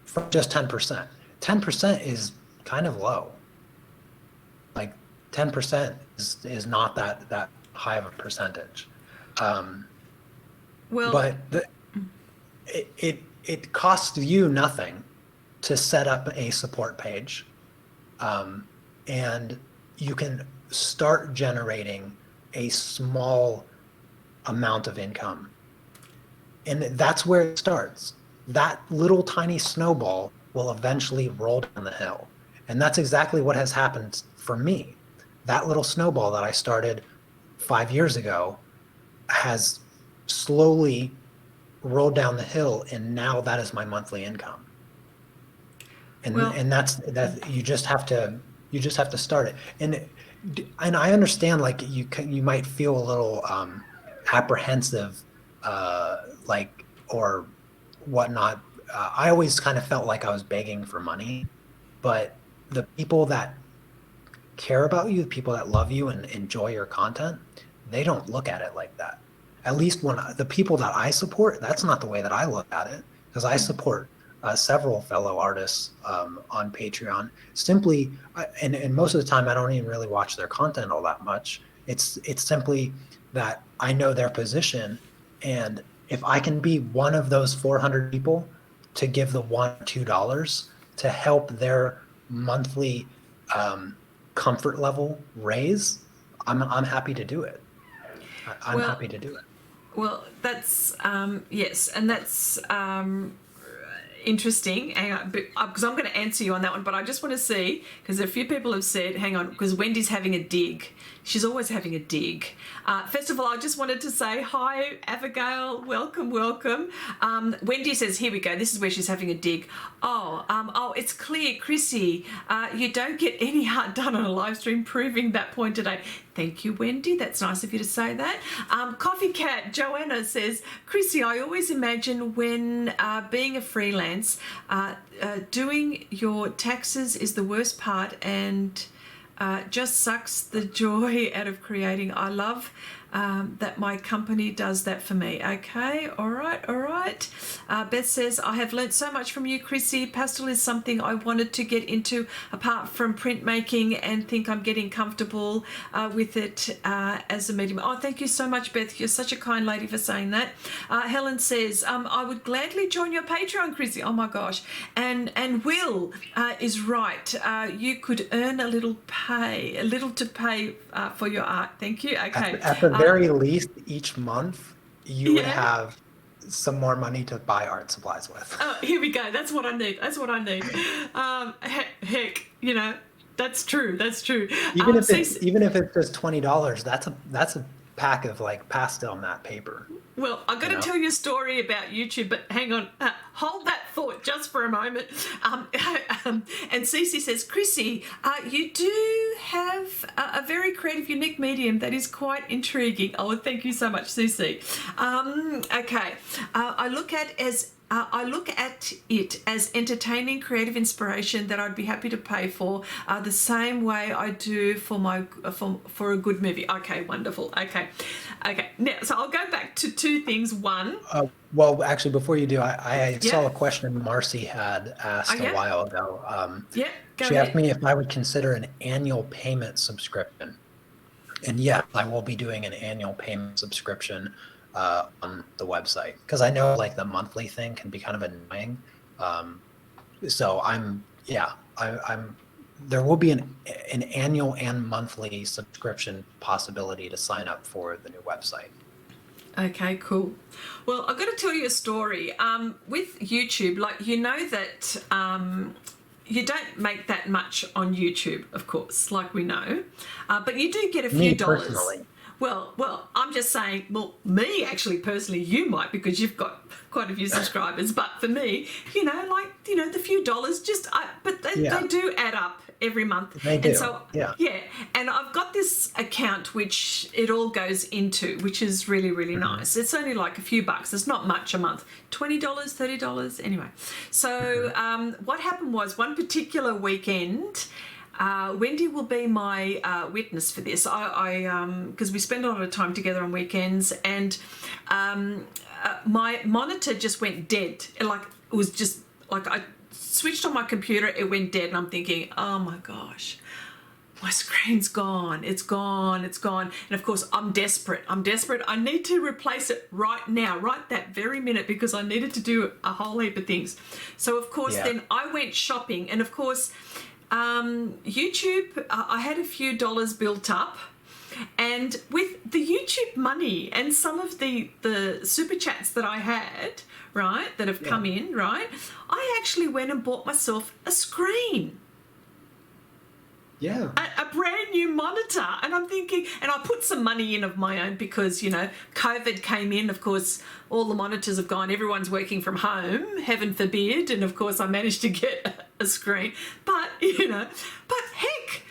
for just 10%. 10% is kind of low. Like 10% is not that high of a percentage. But it costs you nothing to set up a support page, and you can start generating a small amount of income. And that's where it starts. That little tiny snowball will eventually roll down the hill. And that's exactly what has happened for me. That little snowball that I started 5 years ago has slowly rolled down the hill, and now that is my monthly income. And that's you just have to start it. And I understand, like, you might feel a little apprehensive, or whatnot. I always kind of felt like I was begging for money, but the people that care about you, the people that love you and enjoy your content, they don't look at it like that. At least when the people that I support, that's not the way that I look at it, because I support several fellow artists on Patreon. Simply, and most of the time I don't even really watch their content all that much. It's simply that I know their position, and if I can be one of those 400 people to give the $1-2 to help their monthly comfort level raise, I'm happy to do it. I'm happy to do it. Well, that's yes, and that's interesting. Hang on, because I'm going to answer you on that one, but I just want to see, because a few people have said, hang on, because Wendy's having a dig. She's always having a dig. First of all, I just wanted to say hi, Abigail. Welcome. Wendy says, here we go. This is where she's having a dig. Oh, it's clear, Chrissy. You don't get any art done on a live stream, proving that point today. Thank you, Wendy. That's nice of you to say that. Coffee Cat Joanna says, Chrissy, I always imagine when being a freelance, doing your taxes is the worst part, and just sucks the joy out of creating. I love that my company does that for me. Okay, all right. Beth says, I have learnt so much from you, Chrissy. Pastel is something I wanted to get into apart from printmaking, and think I'm getting comfortable with it as a medium. Oh, thank you so much, Beth. You're such a kind lady for saying that. Helen says, I would gladly join your Patreon, Chrissy. Oh my gosh. And Will is right. You could earn a little to pay for your art. Thank you. Okay. At the very least, each month you would have some more money to buy art supplies with. Oh, here we go. That's what I need. Heck, That's true. That's true. Even if it's Cece, even if it's just $20, that's a pack of like pastel matte paper. well, I've got You to know? tell you a story about YouTube, but hang on, hold that thought just for a moment. And Cece says, Chrissy, you do have a very creative, unique medium that is quite intriguing. Oh, thank you so much, Cece. Okay, I look at it as entertaining, creative inspiration that I'd be happy to pay for, the same way I do for a good movie. Okay, wonderful. Okay. Now, so I'll go back to two things. One. Well, actually, before you do, I Yeah. saw a question Marcy had asked yeah. a while ago. Yeah, go She ahead. asked me if I would consider an annual payment subscription. And yes, I will be doing an annual payment subscription on the website, because I know like the monthly thing can be kind of annoying. So I'm there will be an annual and monthly subscription possibility to sign up for the new website. Okay, cool. Well, I've got to tell you a story. With YouTube, like, you know that you don't make that much on YouTube, of course, like we know, but you do get a few Me dollars. personally. Well, I'm just saying, well, me actually personally, you might, because you've got quite a few subscribers, but for me, the few dollars but they do add up every month. They do. And so, yeah. And I've got this account which it all goes into, which is really, really nice. It's only like a few bucks. It's not much a month. $20, $30, anyway. So what happened was, one particular weekend, Wendy will be my witness for this. Because we spend a lot of time together on weekends, and my monitor just went dead. Like, it was just like I switched on my computer, it went dead, and I'm thinking, oh my gosh, my screen's gone. It's gone. And of course, I'm desperate. I need to replace it right now, right that very minute, because I needed to do a whole heap of things. So of course, then I went shopping, and of course, YouTube, I had a few dollars built up, and with the YouTube money and some of the super chats that I had, right, that have come in, right, I actually went and bought myself a screen. Yeah. A brand new monitor. And I'm thinking, and I put some money in of my own because, COVID came in. Of course, all the monitors have gone. Everyone's working from home, heaven forbid. And of course, I managed to get a screen. But heck,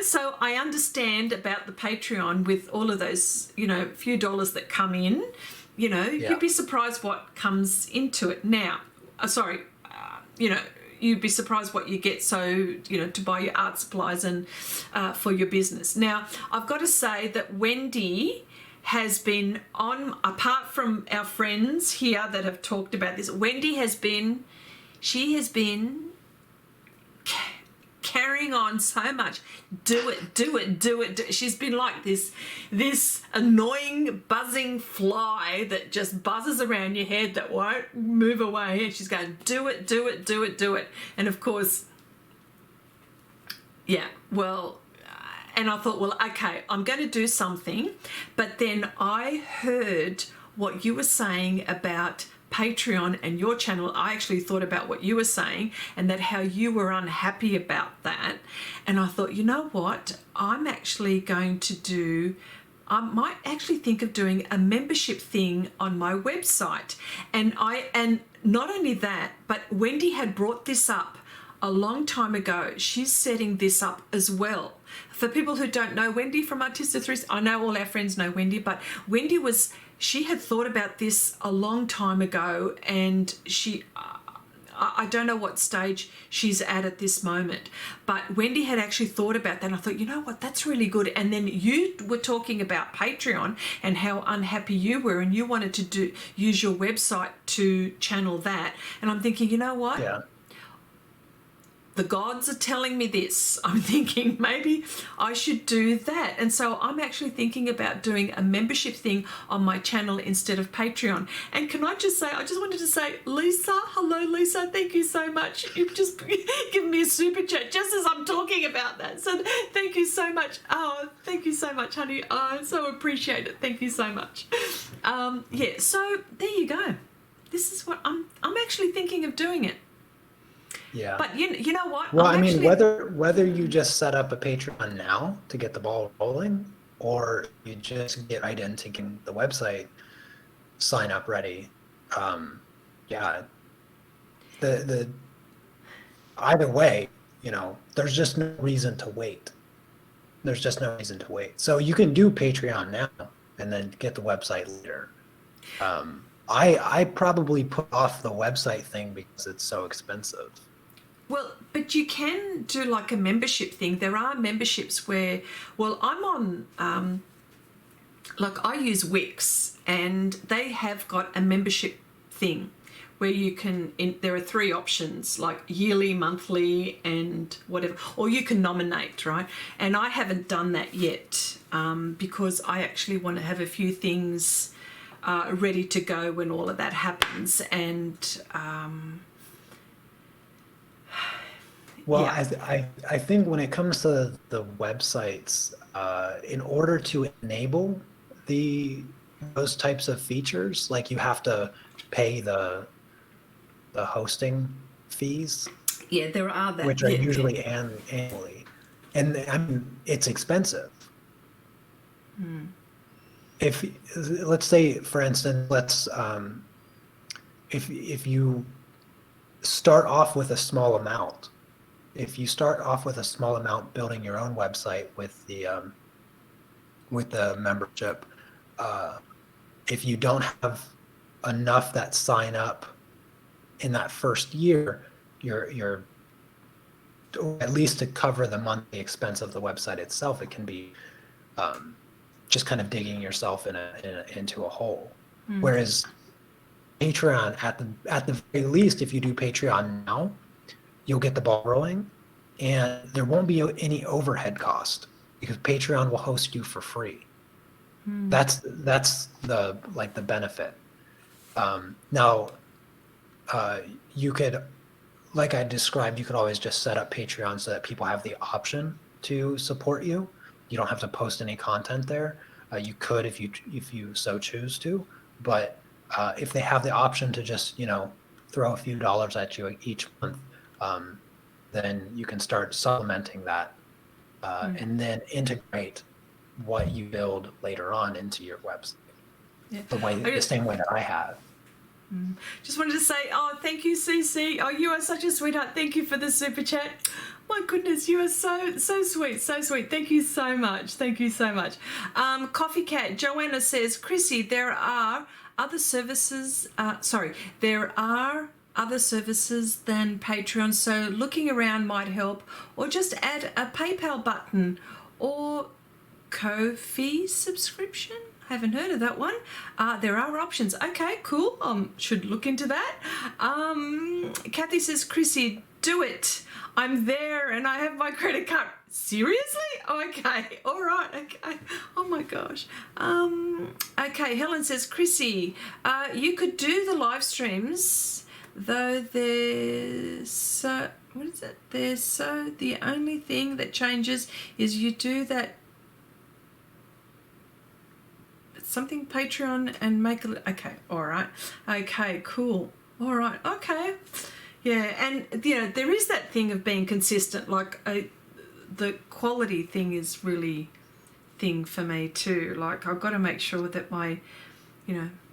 so I understand about the Patreon with all of those, few dollars that come in. You'd be surprised what comes into it. Now, you'd be surprised what you get, so, to buy your art supplies and for your business. Now, I've got to say that Wendy has been on, apart from our friends here that have talked about this, Wendy has been carrying on so much. Do it. She's been like this annoying buzzing fly that just buzzes around your head that won't move away, and she's going, do it. And of course, and I thought, well, okay, I'm going to do something. But then I heard what you were saying about Patreon and your channel. I actually thought about what you were saying, and that how you were unhappy about that. And I thought, you know what? I'm actually going to do, I might actually think of doing a membership thing on my website. And not only that, but Wendy had brought this up a long time ago. She's setting this up as well. For people who don't know Wendy from Artista 3, I know all our friends know Wendy, but Wendy she had thought about this a long time ago, and I don't know what stage she's at this moment, but Wendy had actually thought about that, and I thought, you know what, that's really good. And then you were talking about Patreon and how unhappy you were, and you wanted to use your website to channel that, and I'm thinking, you know what? Yeah. The gods are telling me this. I'm thinking maybe I should do that. And so I'm actually thinking about doing a membership thing on my channel instead of Patreon. And can I just say, I just wanted to say, Lisa, hello, Lisa, thank you so much. You've just given me a super chat just as I'm talking about that. So thank you so much. Oh, thank you so much, honey. Oh, I so appreciate it. Thank you so much. So there you go. This is what I'm actually thinking of doing it. Yeah. But you know what? Well, I'm I mean, actually whether you just set up a Patreon now to get the ball rolling, or you just get right into getting the website sign up ready, yeah, the either way, there's just no reason to wait. There's just no reason to wait. So you can do Patreon now and then get the website later. I probably put off the website thing because it's so expensive. Well, but you can do like a membership thing. There are memberships where, well, I'm on, like I use Wix, and they have got a membership thing where you can, there are 3 options, like yearly, monthly, and whatever, or you can nominate, right? And I haven't done that yet because I actually want to have a few things ready to go when all of that happens. And Well, yeah. I think when it comes to the websites, in order to enable those types of features, like you have to pay the hosting fees, Yeah, there are that. which are Yeah, usually annually, and I mean it's expensive. If let's say, for instance, if you start off with a small amount, if you start off with a small amount building your own website with the membership, if you don't have enough that sign up in that first year, you're at least to cover the monthly expense of the website itself, it can be just kind of digging yourself into a hole. Whereas Patreon, at the very least, if you do Patreon now, you'll get the ball rolling, and there won't be any overhead cost because Patreon will host you for free. That's the benefit. Now, you could, like I described, you could always just set up Patreon so that people have the option to support you. You don't have to post any content there. You could if you so choose to, but if they have the option to just throw a few dollars at you each month, then you can start supplementing that and then integrate what you build later on into your website. yeah. The same way that I have. Just wanted to say, oh, thank you, CC. Oh, you are such a sweetheart. Thank you for the super chat. My goodness, you are so sweet, so sweet. Thank you so much. Thank you so much. Coffee Cat Joanna says, Chrissy, there are other services. There are other services than Patreon, so looking around might help, or just add a PayPal button or Ko-fi subscription. Haven't heard of that one. There are options. Okay, cool. Should look into that. Kathy says, Chrissy, do it. I'm there and I have my credit card. Seriously? Okay. All right. Okay. Oh my gosh. Okay. Helen says, Chrissy, you could do the live streams, though they're so, what is it? They're so, the only thing that changes is you do that something Patreon and make a, okay, all right, okay, cool, all right, okay, yeah, and there is that thing of being consistent, like the quality thing is really thing for me too. Like I've got to make sure that my,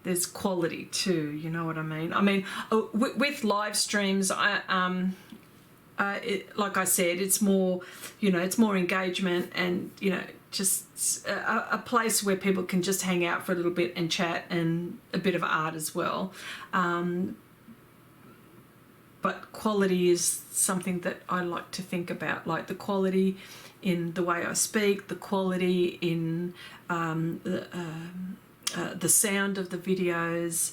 there's quality too. You know what I mean? I mean, with live streams, like I said, it's more, it's more engagement and just a place where people can just hang out for a little bit and chat and a bit of art as well. But quality is something that I like to think about, like the quality in the way I speak, the quality in the sound of the videos,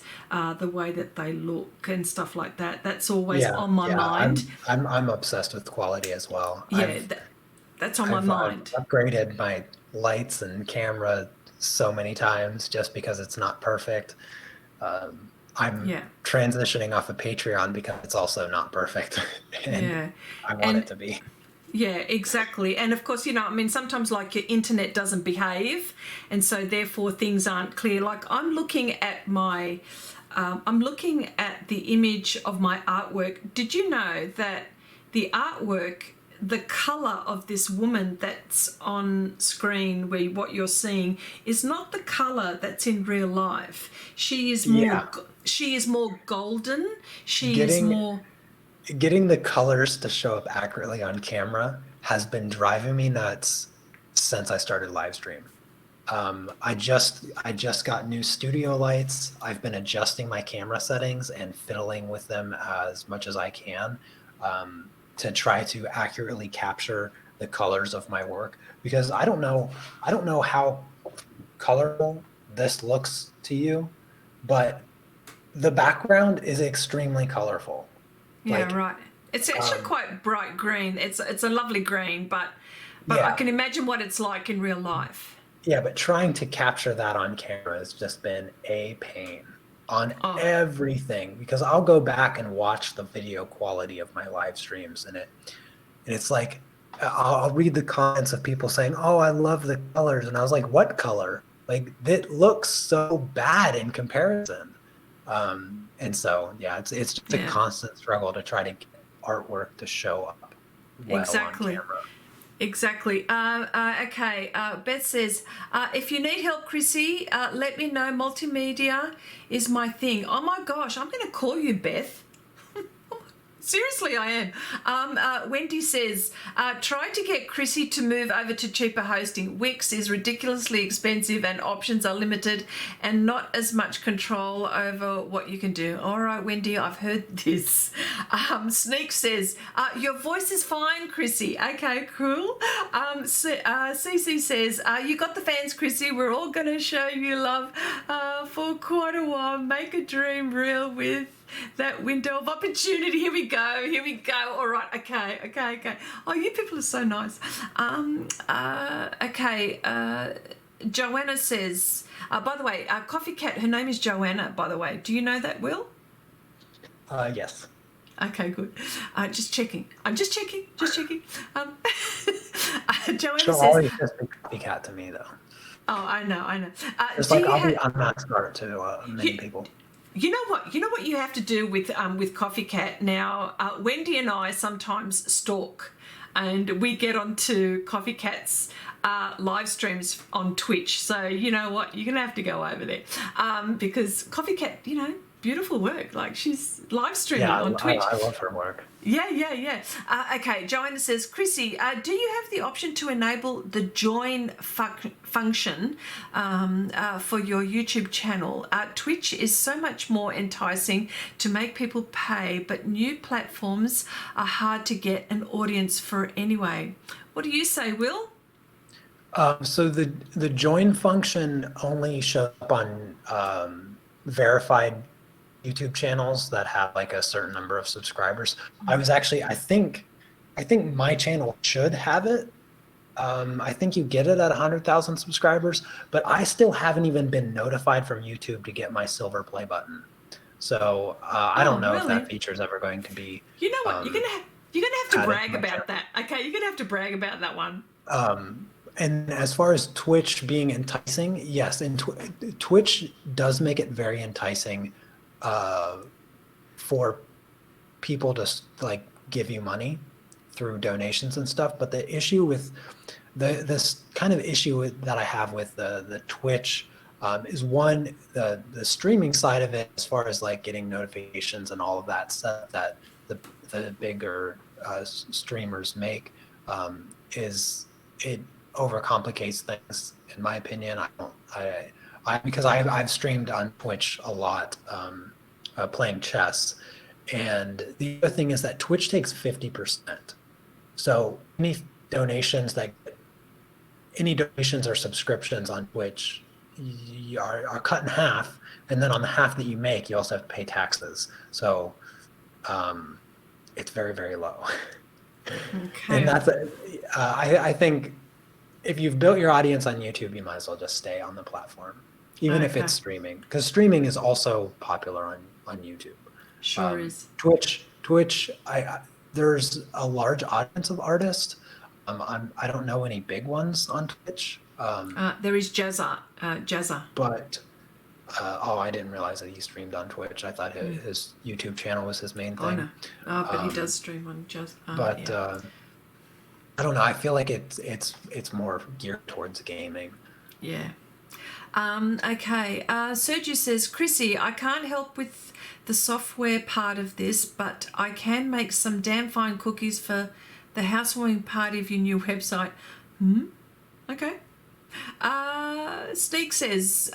the way that they look and stuff like that. That's always on my mind. I'm obsessed with quality as well. Yeah, that's on my mind. I've upgraded my lights and camera so many times just because it's not perfect. I'm transitioning off of Patreon because it's also not perfect. And I want it to be. Yeah, exactly. And of course, sometimes like your internet doesn't behave and so therefore things aren't clear. Like I'm looking at the image of my artwork. Did you know that the artwork, the color of this woman that's on screen, where what you're seeing is not the color that's in real life. She is more. Yeah. She is more golden. She is Getting more. getting the colors to show up accurately on camera has been driving me nuts since I started Livestream. I just got new studio lights. I've been adjusting my camera settings and fiddling with them as much as I can, to try to accurately capture the colors of my work, because I don't know how colorful this looks to you, but the background is extremely colorful. Yeah, Like, right. It's actually quite bright green. It's a lovely green, but yeah. I can imagine what it's like in real life. Yeah, but trying to capture that on camera has just been a pain on Oh. everything, because I'll go back and watch the video quality of my live streams, and it's like I'll read the comments of people saying, "Oh, I love the colors," and I was like, "What color? Like, it looks so bad in comparison." And so yeah, it's just a constant struggle to try to get artwork to show up well on camera. Exactly. Okay. Beth says, if you need help, Chrissy, let me know. Multimedia is my thing. Oh my gosh, I'm going to call you Beth. Seriously, I am. Wendy says, try to get Chrissy to move over to cheaper hosting. Wix is ridiculously expensive and options are limited and not as much control over what you can do. All right, Wendy, I've heard this. Sneak says, your voice is fine, Chrissy. Okay, cool. CC says, you got the fans, Chrissy. We're all going to show you love for quite a while. Make a dream real with that window of opportunity. Here we go. All right. Okay. Oh, you people are so nice. Okay. Joanna says, by the way, Coffee Cat, her name is Joanna, by the way. Do you know that, Will? Yes. Okay, good. Just checking. I'm just checking. Joanna She'll says, always just be Coffee Cat to me, though. Oh, I know. It's like I'll be Unmask to many people. You know what you have to do with Coffee Cat now. Wendy and I sometimes stalk, and we get onto Coffee Cat's live streams on Twitch. So you know what, you're gonna have to go over there, because Coffee Cat, beautiful work. Like, she's live streaming on Twitch. I love her work. Yeah. Okay, Joanna says, Chrissy, do you have the option to enable the join function for your YouTube channel? Twitch is so much more enticing to make people pay, but new platforms are hard to get an audience for anyway. What do you say, Will? So the join function only shows up on verified YouTube channels that have like a certain number of subscribers. I think my channel should have it. I think you get it at 100,000 subscribers, but I still haven't even been notified from YouTube to get my silver play button. So I don't know if that feature is ever going to be. You know what? You're gonna have to brag about that. Okay, you're gonna have to brag about that one. And as far as Twitch being enticing, yes, and Twitch does make it very enticing for people to like give you money through donations and stuff. But the issue with this kind of issue that I have with the Twitch is one, the streaming side of it, as far as like getting notifications and all of that stuff that the bigger streamers make, is it overcomplicates things, in my opinion. Because I've streamed on Twitch a lot, playing chess, and the other thing is that Twitch takes 50%. So any donations or subscriptions on Twitch are cut in half, and then on the half that you make, you also have to pay taxes. So it's very, very low. Okay. And that's I think if you've built your audience on YouTube, you might as well just stay on the platform, even if it's streaming, because streaming is also popular on YouTube. Sure is. Twitch. There's a large audience of artists. I don't know any big ones on Twitch. There is Jazza. But I didn't realize that he streamed on Twitch. I thought his YouTube channel was his main I thing. know. But he does stream on just. But Yeah. I don't know. I feel like it's more geared towards gaming. Yeah. Okay. Sergio says, Chrissy, I can't help with the software part of this, but I can make some damn fine cookies for the housewarming party of your new website. Okay. Steek says,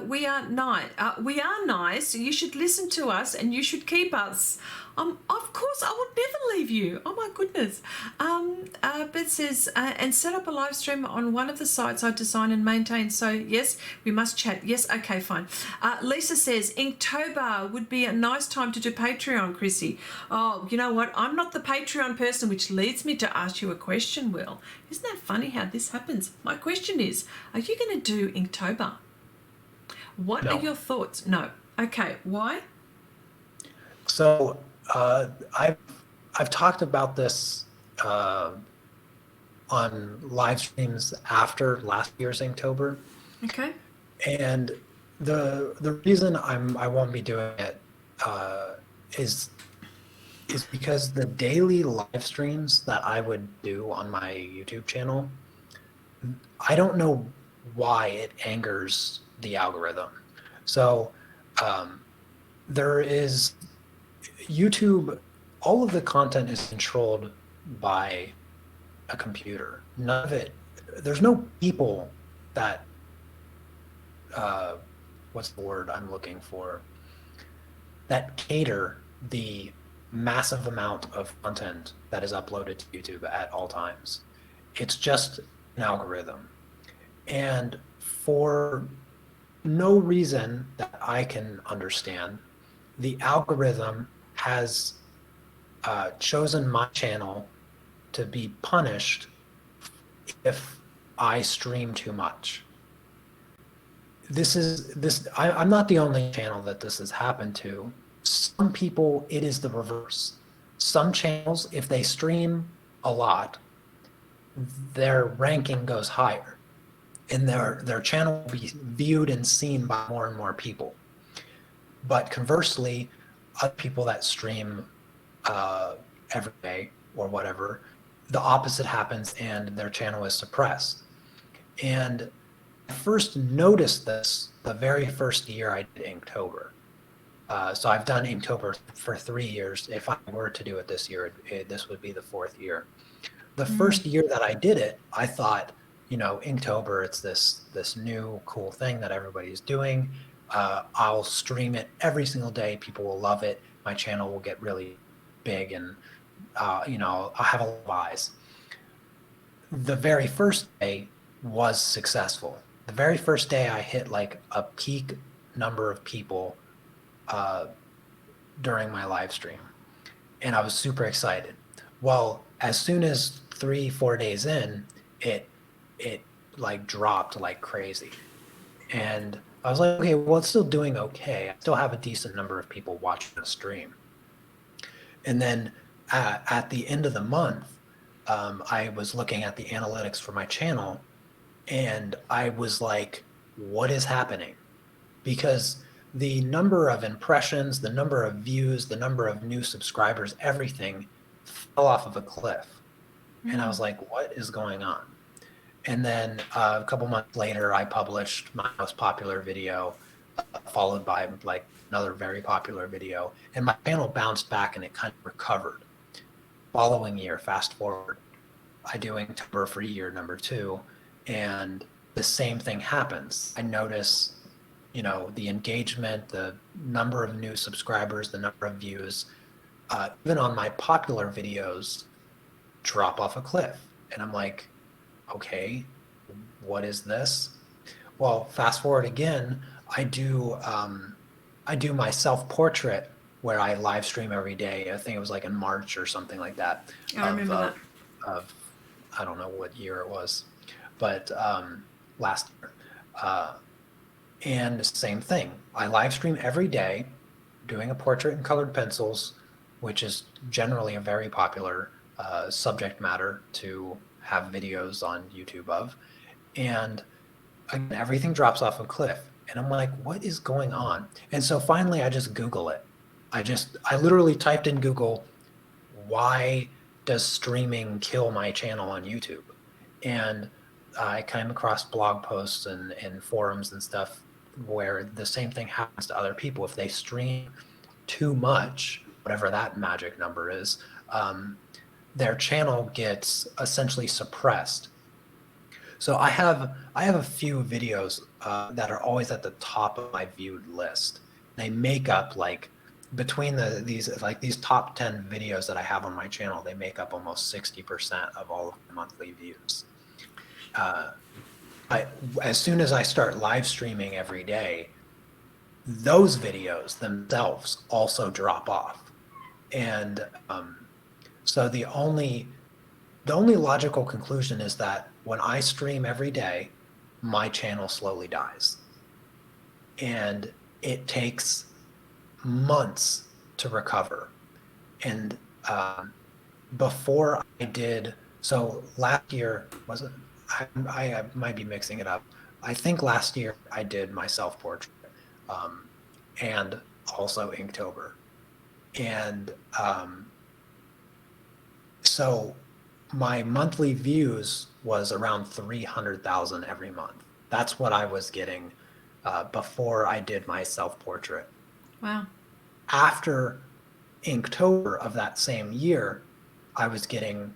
we are nice. We are nice. You should listen to us and you should keep us. Of course, I would never leave you. Oh my goodness. Beth says, and set up a live stream on one of the sites I design and maintain. So yes, we must chat. Yes, okay, fine. Lisa says, Inktober would be a nice time to do Patreon, Chrissy. Oh, you know what? I'm not the Patreon person, which leads me to ask you a question, Will. Isn't that funny how this happens? My question is, are you going to do Inktober? What No. are your thoughts? No. Okay, why? So I've talked about this on live streams after last year's Inktober, Okay. and the reason I won't be doing it is because the daily live streams that I would do on my YouTube channel, I don't know why it angers the algorithm. So there is YouTube, all of the content is controlled by a computer. None of it, there's no people that, what's the word I'm looking for, that cater the massive amount of content that is uploaded to YouTube at all times. It's just an algorithm. And for no reason that I can understand, the algorithm has chosen my channel to be punished if I stream too much. I'm not the only channel that this has happened to. Some people, it is the reverse. Some channels, if they stream a lot, their ranking goes higher, and their channel will be viewed and seen by more and more people. But conversely, other people that stream every day or whatever, the opposite happens and their channel is suppressed. And I first noticed this the very first year I did Inktober. So I've done Inktober for 3 years. If I were to do it this year, this would be the 4th year. The first year that I did it, I thought, Inktober, it's this new cool thing that everybody's doing. I'll stream it every single day. People will love it. My channel will get really big, and I'll have a lot of eyes. The very first day was successful. The very first day I hit like a peak number of people during my live stream, and I was super excited. Well, as soon as 3-4 days in, it like dropped like crazy, and I was like, okay, well, it's still doing okay. I still have a decent number of people watching the stream. And then at the end of the month, I was looking at the analytics for my channel, and I was like, what is happening? Because the number of impressions, the number of views, the number of new subscribers, everything fell off of a cliff. And I was like, what is going on? And then a couple months later, I published my most popular video, followed by like another very popular video, and my channel bounced back and it kind of recovered. Following year, fast forward, I do Inktober for year number 2, and the same thing happens. I notice, the engagement, the number of new subscribers, the number of views, even on my popular videos, drop off a cliff. And I'm like, okay, what is this? Well, fast forward again, I do my self-portrait where I live stream every day. I think it was like in March or something like that. I remember that. I don't know what year it was, but last year. And same thing. I live stream every day doing a portrait in colored pencils, which is generally a very popular subject matter to have videos on YouTube of. And again, everything drops off a cliff. And I'm like, what is going on? And so finally I just Google it. I literally typed in Google, why does streaming kill my channel on YouTube? And I came across blog posts and forums and stuff where the same thing happens to other people. If they stream too much, whatever that magic number is, their channel gets essentially suppressed. So I have a few videos that are always at the top of my viewed list. They make up like between these top 10 videos that I have on my channel, they make up almost 60% of all of my monthly views. As soon as I start live streaming every day, those videos themselves also drop off. And so the only logical conclusion is that when I stream every day, my channel slowly dies. And it takes months to recover. And before I did, so last year, was it? I might be mixing it up. I think last year I did my self-portrait and also Inktober. And so my monthly views was around 300,000 every month. That's what I was getting before I did my self-portrait. Wow. After Inktober of that same year, I was getting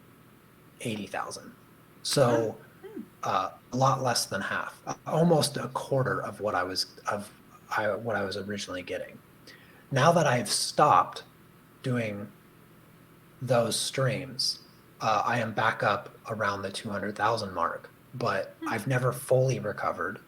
80,000. So a lot less than half, almost a quarter of what I was originally getting. Now that I've stopped doing those streams, I am back up around the 200,000 mark, but I've never fully recovered.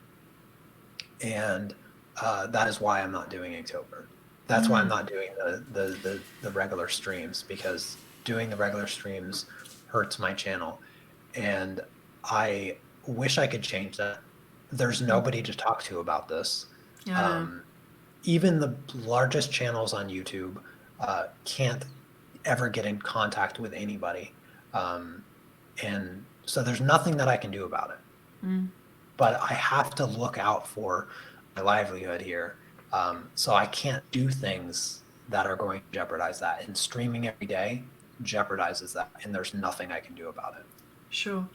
And that is why I'm not doing Inktober. That's why I'm not doing the regular streams, because doing the regular streams hurts my channel. And I wish I could change that. There's nobody to talk to about this. Even the largest channels on YouTube can't ever get in contact with anybody. And so there's nothing that I can do about it. But I have to look out for my livelihood here. So I can't do things that are going to jeopardize that. And streaming every day jeopardizes that. And there's nothing I can do about it. Sure.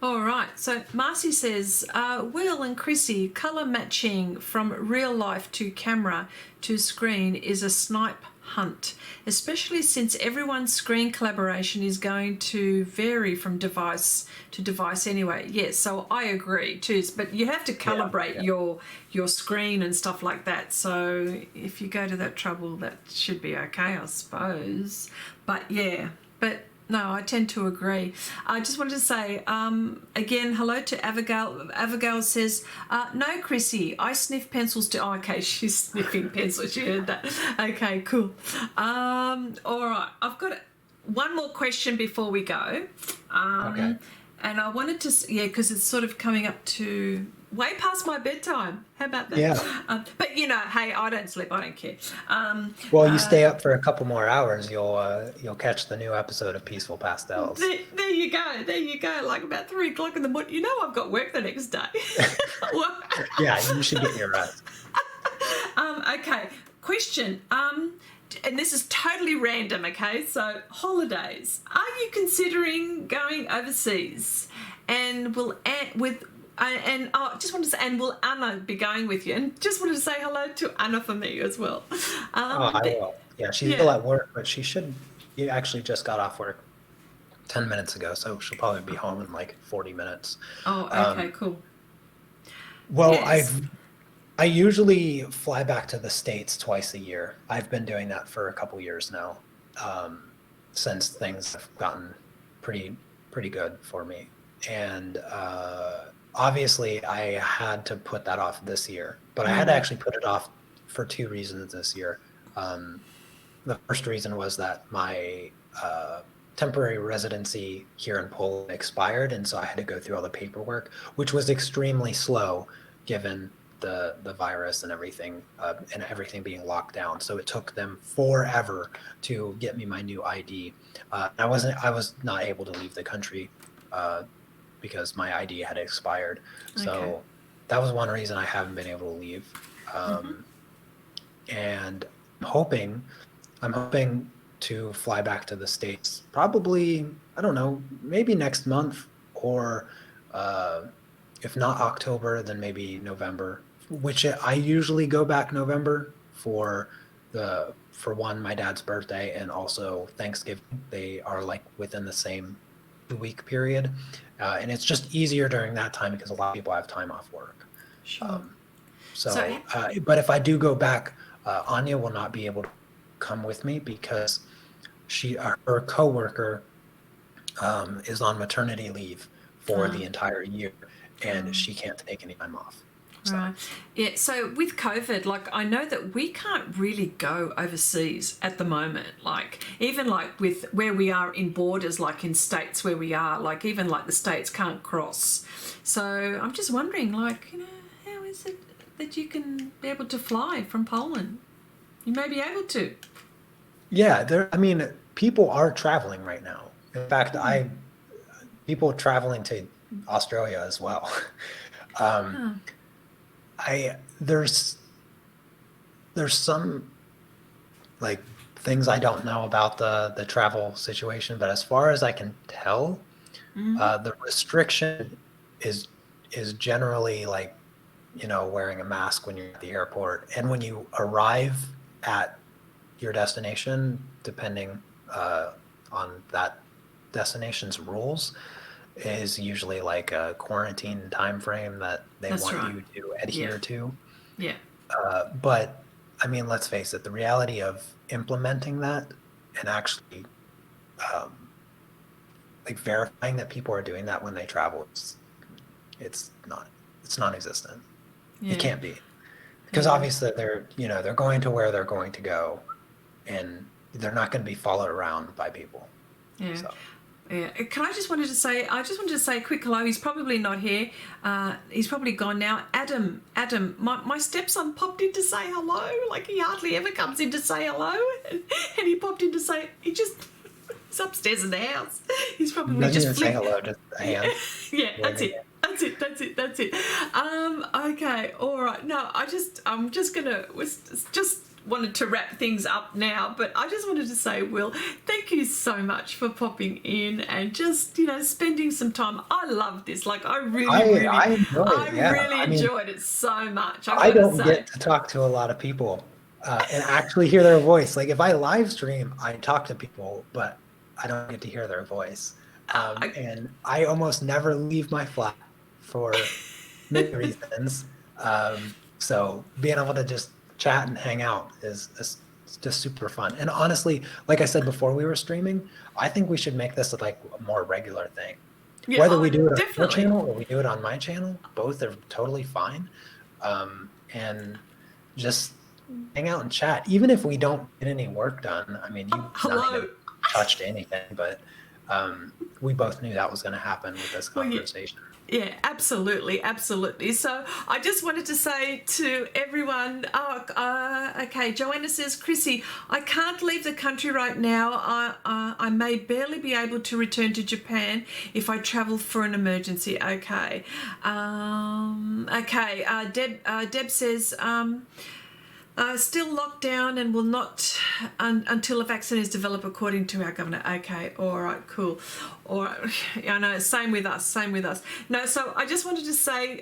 All right. So Marcy says, Will and Chrissy, colour matching from real life to camera to screen is a snipe hunt, especially since everyone's screen collaboration is going to vary from device to device anyway. Yes, so I agree too, but you have to calibrate your screen and stuff like that. So if you go to that trouble, that should be okay, I suppose. But no, I tend to agree. I just wanted to say, again, hello to Abigail. Abigail says, no, Chrissy, I sniff pencils too. Oh, okay, she's sniffing pencils. She heard that. Okay, cool. All right, I've got one more question before we go. Okay. And I wanted to, because it's sort of coming up to way past my bedtime. How about that? Yeah. But hey, I don't sleep. I don't care. Well, you stay up for a couple more hours, you'll catch the new episode of Peaceful Pastels. There you go. There you go. Like about 3 o'clock in the morning. You know I've got work the next day. Yeah, you should get your rest. Okay. Question. And this is totally random, okay? So, holidays. Are you considering going overseas? And will just wanted to say, and will Anna be going with you? And just wanted to say hello to Anna for me as well. I will. Yeah, she's still at work, but she actually just got off work 10 minutes ago, so she'll probably be home in like 40 minutes. Oh, okay, cool. Well, yes. I usually fly back to the States twice a year. I've been doing that for a couple years now, since things have gotten pretty good for me. And obviously I had to put that off this year, but I had to actually put it off for 2 reasons this year. The first reason was that my temporary residency here in Poland expired, and so I had to go through all the paperwork, which was extremely slow given the virus and everything being locked down. So it took them forever to get me my new ID. I was not able to leave the country because my ID had expired. So that was one reason I haven't been able to leave. And I'm hoping to fly back to the States probably, I don't know, maybe next month, or if not October, then maybe November, which I usually go back November for my dad's birthday and also Thanksgiving. They are like within the same 2-week period. And it's just easier during that time because a lot of people have time off work. Sure. But if I do go back, Anya will not be able to come with me because her coworker is on maternity leave for the entire year, and she can't take any time off. So. Right. Yeah. So with COVID, like I know that we can't really go overseas at the moment. Like even like with where we are in borders, like in states where we are, like even like the states can't cross. So I'm just wondering, like, how is it that you can be able to fly from Poland? You may be able to. Yeah. People are traveling right now. In fact, people traveling to Australia as well. There's some like things I don't know about the travel situation, but as far as I can tell, the restriction is generally like, wearing a mask when you're at the airport, and when you arrive at your destination, depending on that destination's rules, is usually like a quarantine time frame that they want you to adhere to. Yeah. But I mean, let's face it, the reality of implementing that and actually like verifying that people are doing that when they travel, it's non-existent. Yeah. It can't be, because obviously they're going to where they're going to go, and they're not going to be followed around by people. Yeah. So. Yeah. I just wanted to say a quick hello. He's probably not here. He's probably gone now. Adam, my stepson popped in to say hello. Like he hardly ever comes in to say hello. And he popped in to say, he's upstairs in the house. He's probably Doesn't just even say hello, just a hand. Yeah, that's it. Okay, all right. No, I'm just wanted to wrap things up now, but I just wanted to say, Will, thank you so much for popping in and just, spending some time. I love this. Like, I really enjoyed it so much. I don't get to talk to a lot of people and actually hear their voice. Like, if I live stream, I talk to people, but I don't get to hear their voice. And I almost never leave my flat for many reasons. So being able to just chat and hang out is just super fun. And honestly, like I said before we were streaming, I think we should make this like a more regular thing. Yeah, whether we do it on your channel or we do it on my channel, both are totally fine. And just hang out and chat, even if we don't get any work done. I mean, you've not even touched anything, but we both knew that was going to happen with this conversation. Yeah, absolutely. So I just wanted to say to everyone, okay, Joanna says, Chrissy, I can't leave the country right now. I may barely be able to return to Japan if I travel for an emergency. Okay. Deb says, still locked down and will not until a vaccine is developed according to our governor. Okay, all right, cool. All right, I know, same with us. No, so I just wanted to say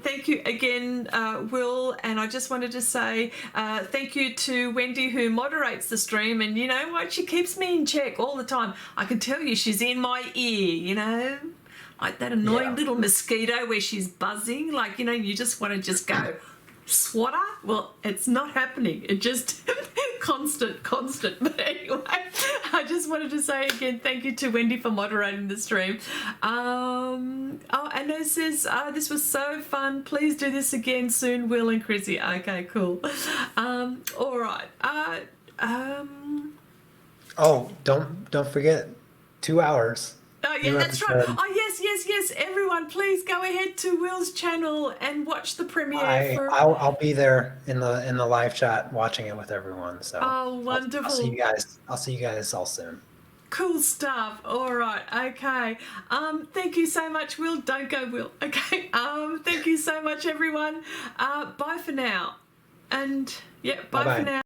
thank you again, Will, and I just wanted to say thank you to Wendy, who moderates the stream, and you know what, she keeps me in check all the time. I can tell you she's in my ear, like that annoying little mosquito where she's buzzing, like, you just want to just go, swatter? Well, it's not happening. It just constant. But anyway, I just wanted to say again, thank you to Wendy for moderating the stream. And it says, this was so fun. Please do this again soon, Will and Chrissy. Okay, cool. All right. Oh, don't forget, 2 hours. Oh, yeah, that's right. Oh, yes. Everyone, please go ahead to Will's channel and watch the premiere. I'll be there in the live chat watching it with everyone. So wonderful. I'll see you guys all soon. Cool stuff. All right. Okay. Thank you so much, Will. Don't go, Will. Okay. Thank you so much, everyone. Bye for now. And yeah, bye Bye-bye. for now.